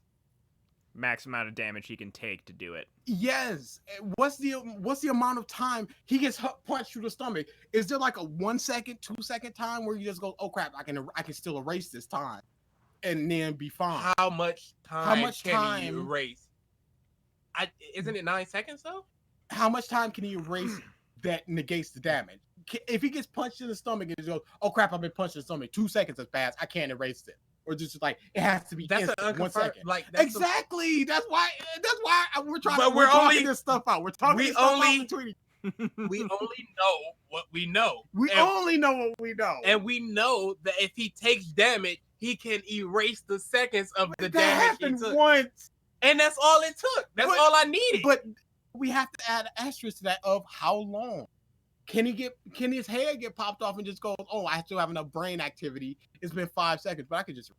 Max amount of damage he can take to do it. yes? What's the amount of time he gets punched through the stomach? Is there like a 1 second, 2 second time where you just go, oh crap, I can still erase this time, and then be fine? How much time can he time? erase? Isn't it 9 seconds though? How much time can he erase that negates the damage? If he gets punched in the stomach and he goes, oh crap, I've been punched in the stomach, 2 seconds has passed, I can't erase it. Or just like it has to be That's an instant, 1 unconfirmed. second. Like that's Exactly. That's why we're trying. But We're we're talking only- this stuff out. We're talking we this stuff only- out between. we only know what we know. We and, only know what we know. and we know that if he takes damage, he can erase the seconds of the that damage he happened took. once. And that's all it took. That's But- all I needed. But we have to add an asterisk to that of how long. Can his head get popped off and just go, oh, I still have enough brain activity. It's been 5 seconds, but I could just.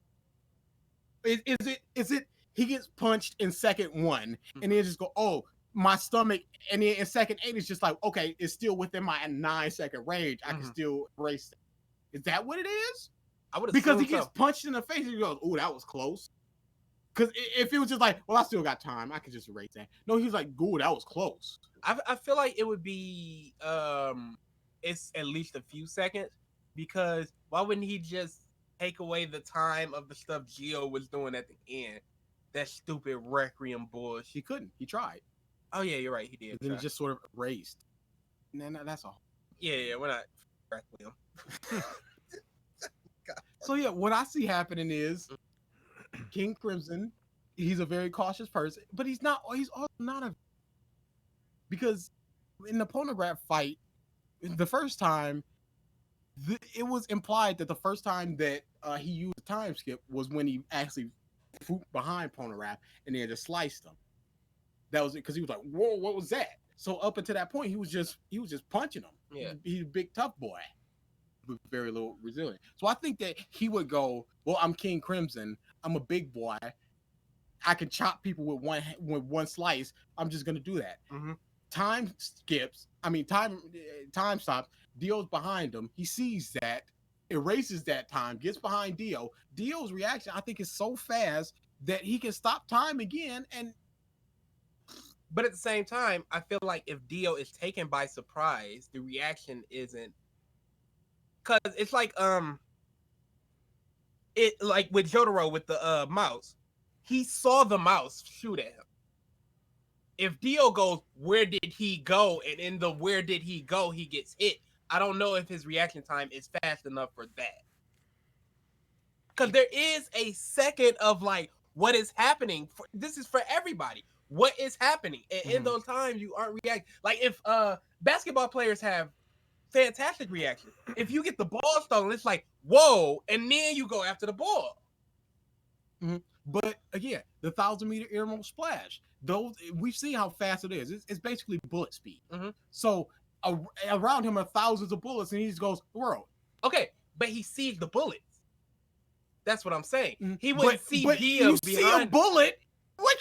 Is it he gets punched in second 1 and then just go, oh, my stomach, and then in second 8 it's just like, okay, it's still within my 9 second range. I can still erase it. Is that what it is? I would Because he assume gets so. punched in the face and he goes, oh, that was close. Because if it was just like, well, I still got time, I can just erase that. No, he was like, good, that was close. I feel like it would be it's at least a few seconds, because why wouldn't he just take away the time of the stuff Gio was doing at the end? That stupid Requiem bullshit. He couldn't. He tried. Oh yeah, you're right. He did. And then he try. just sort of erased. And then that's all. Yeah, we're not Requiem. So yeah, what I see happening is King Crimson, he's a very cautious person, but he's also not a, because in the Ponograph fight, the first time, it was implied that the first time that he used a time skip was when he actually swooped behind Ponograph and then just sliced him. That was it, because he was like, whoa, what was that? So up until that point, he was just punching him. Yeah. He's a big tough boy with very little resilience. So I think that he would go, well, I'm King Crimson. I'm a big boy. I can chop people with one slice. I'm just gonna do that. Mhm. Time stops. Dio's behind him. He sees that, erases that time, gets behind Dio. Dio's reaction, I think, is so fast that he can stop time again. And But at the same time, I feel like if Dio is taken by surprise, the reaction isn't, because it's like it like with Jotaro with the mouse, he saw the mouse shoot at him. If Dio goes, where did he go? And in the where did he go, he gets hit. I don't know if his reaction time is fast enough for that. because there is a second of like what is happening. This is for everybody. What is happening? And in those times, you aren't reacting. Like if basketball players have fantastic reaction. If you get the ball stolen, it's like whoa, and then you go after the ball. But again, the 1,000-meter aerial splash. Those we've seen how fast it is. It's basically bullet speed. So around him are thousands of bullets, and he just goes world. Okay, but he sees the bullets. That's what I'm saying. He wouldn't see but Dio you behind. see a bullet. What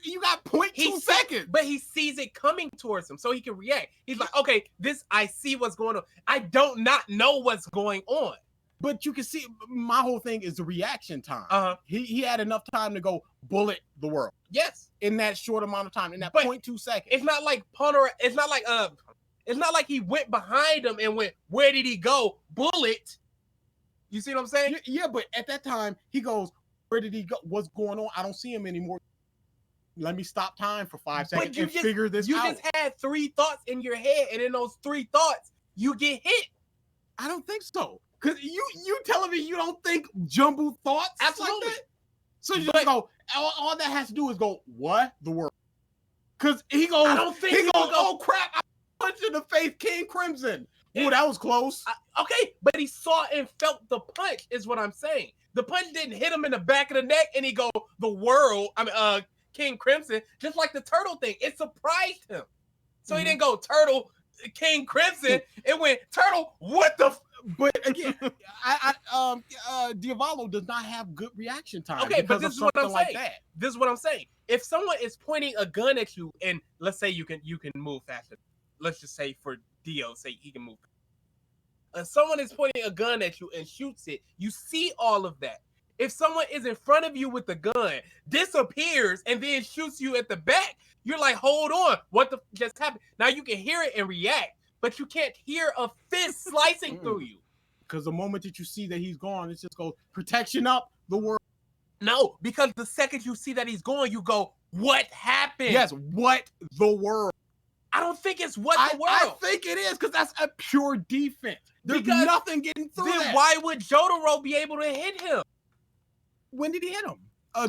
you got 0.2 seconds? But he sees it coming towards him, so he can react. He's like, okay, I see what's going on. I don't not know what's going on. But you can see my whole thing is the reaction time. He had enough time to go bullet the world. Yes, in that short amount of time, in that 0.2 seconds. It's not like punter. It's not like he went behind him and went, where did he go? Bullet. You see what I'm saying? Yeah, but at that time he goes, where did he go? What's going on? I don't see him anymore. Let me stop time for 5 seconds and figure this out. You just had 3 thoughts in your head, and in those 3 thoughts, you get hit. I don't think so. Because you telling me you don't think jumbled thoughts? Absolutely. Like that? So you just go, all that has to do is go, what? The world. Because he goes, I don't think he goes, oh crap, I punched in the face King Crimson. Oh, that was close. Okay, but he saw and felt the punch, is what I'm saying. The punch didn't hit him in the back of the neck, and he go, the world, King Crimson, just like the turtle thing. It surprised him. So he didn't go, turtle, King Crimson. It went, turtle, what the But again, Diavolo does not have good reaction time. Okay, but this is what I'm saying. That. This is what I'm saying. If someone is pointing a gun at you, and let's say you can move faster. Let's just say for Dio, say he can move. Someone is pointing a gun at you and shoots it. You see all of that. If someone is in front of you with the gun, disappears, and then shoots you at the back, you're like, hold on, what the just happened? Now you can hear it and react, but you can't hear a fist slicing through you. Because the moment that you see that he's gone, it just goes, protection up, the world. No, because the second you see that he's gone, you go, what happened? Yes, what the world? I don't think it's what the world. I think it is, because that's a pure defense. There's nothing getting through then that. Why would Jotaro be able to hit him? When did he hit him?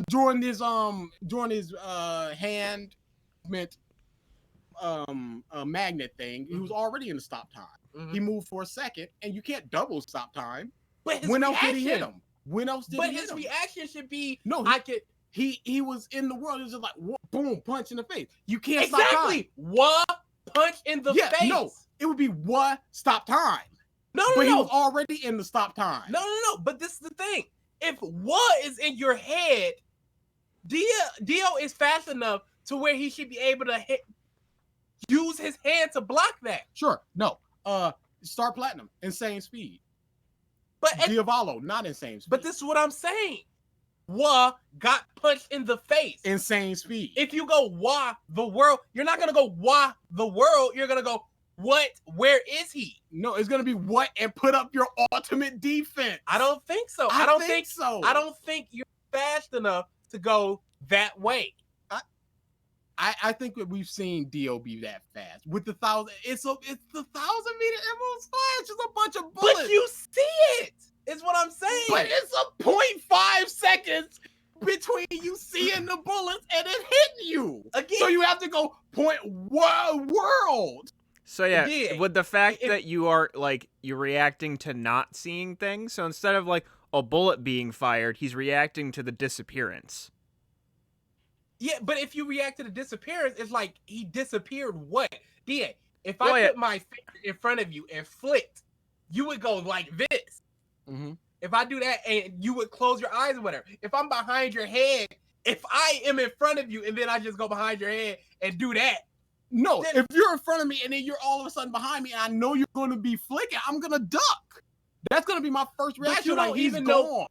During his hand meant magnet thing. He was already in the stop time. He moved for a second, and you can't double stop time. But when else did he hit him? When else did he hit him? But his reaction should be, no, he was in the world. It was just like, boom, punch in the face. You can't stop time. Exactly. What? Punch in the face. No, it would be what? Stop time. No. But he was already in the stop time. No. But this is the thing. If what is in your head, Dio is fast enough to where he should be able to use his hand to block that. Sure. No. Star Platinum, insane speed. But Diavolo, not insane speed. But this is what I'm saying. Wah got punched in the face. Insane speed. If you go wah the world, you're not gonna go wah the world. You're gonna go what? Where is he? No, it's gonna be what and put up your ultimate defense. I don't think so. I don't think so. I don't think you're fast enough to go that way. I think that we've seen Dio be that fast with the 1,000. It's the 1,000-meter emerald slash. It's a bunch of bullets. But you see it. Is what I'm saying. But it's a 0.5 seconds between you seeing the bullets and it hitting you. Again. So you have to go world. So yeah, with the fact that you're reacting to not seeing things, so instead of like a bullet being fired, he's reacting to the disappearance. Yeah, but if you react to the disappearance, it's like he disappeared what? DA, if I put my finger in front of you and flicked, you would go like this. Mm-hmm. If I do that and you would close your eyes or whatever. If I'm behind your head, if I am in front of you and then I just go behind your head and do that. No, if you're in front of me and then you're all of a sudden behind me and I know you're going to be flicking, I'm going to duck. That's going to be my first reaction. But you don't even know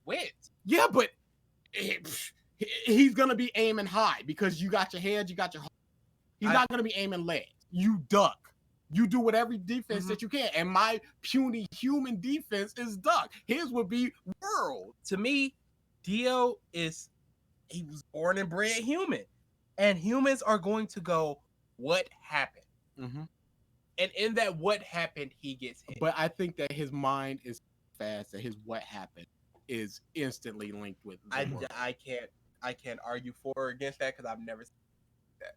when. Yeah, but he's going to be aiming high because you got your head, you got your heart. He's not going to be aiming legs. You duck. You do whatever defense that you can. And my puny human defense is duck. His would be world. To me, Dio he was born and bred human. And humans are going to go, what happened? Mm-hmm. And in that what happened, he gets hit. But I think that his mind is fast that his what happened is instantly linked with Zoro. I can't argue for or against that because I've never seen that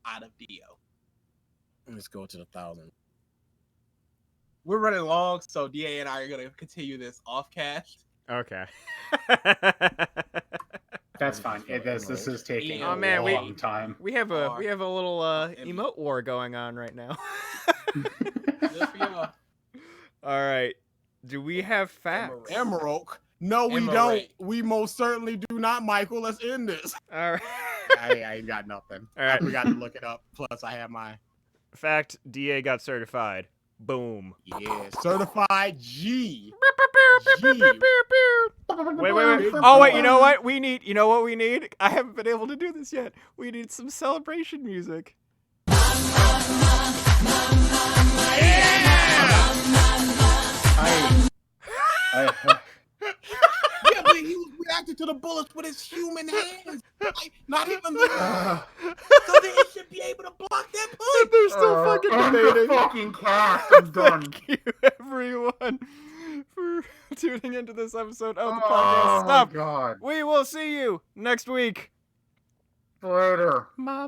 out of Dio. Let's go to the 1,000. We're running long, so DA and I are gonna continue this off cast. Okay. That's fine. This is taking Oh, a man, long time. we have a little emote war going on right now. Good for y'all. All right. Do we have facts? Emerald. No, we Emerald. don't. We most certainly do not, Michael. Let's end this. All right. I ain't got nothing. All right. I forgot to look it up. Plus, I have my Fact: DA got certified. Boom. certified G. Wait. Oh wait, you know what? You know what we need? I haven't been able to do this yet. We need some celebration music. Yeah, but he was reacting to the bullets with his human hands. Like, not even the. So then he should be able to block that punch. They're still fucking debating. Fucking cast. I'm done. Thank you, everyone, for tuning into this episode of the podcast. Stop. God. We will see you next week. Later. Ma.